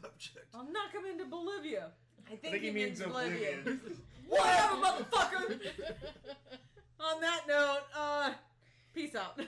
Object. I'll knock him into Bolivia. I think he means oblivion. Whatever, motherfucker. On that note, peace out.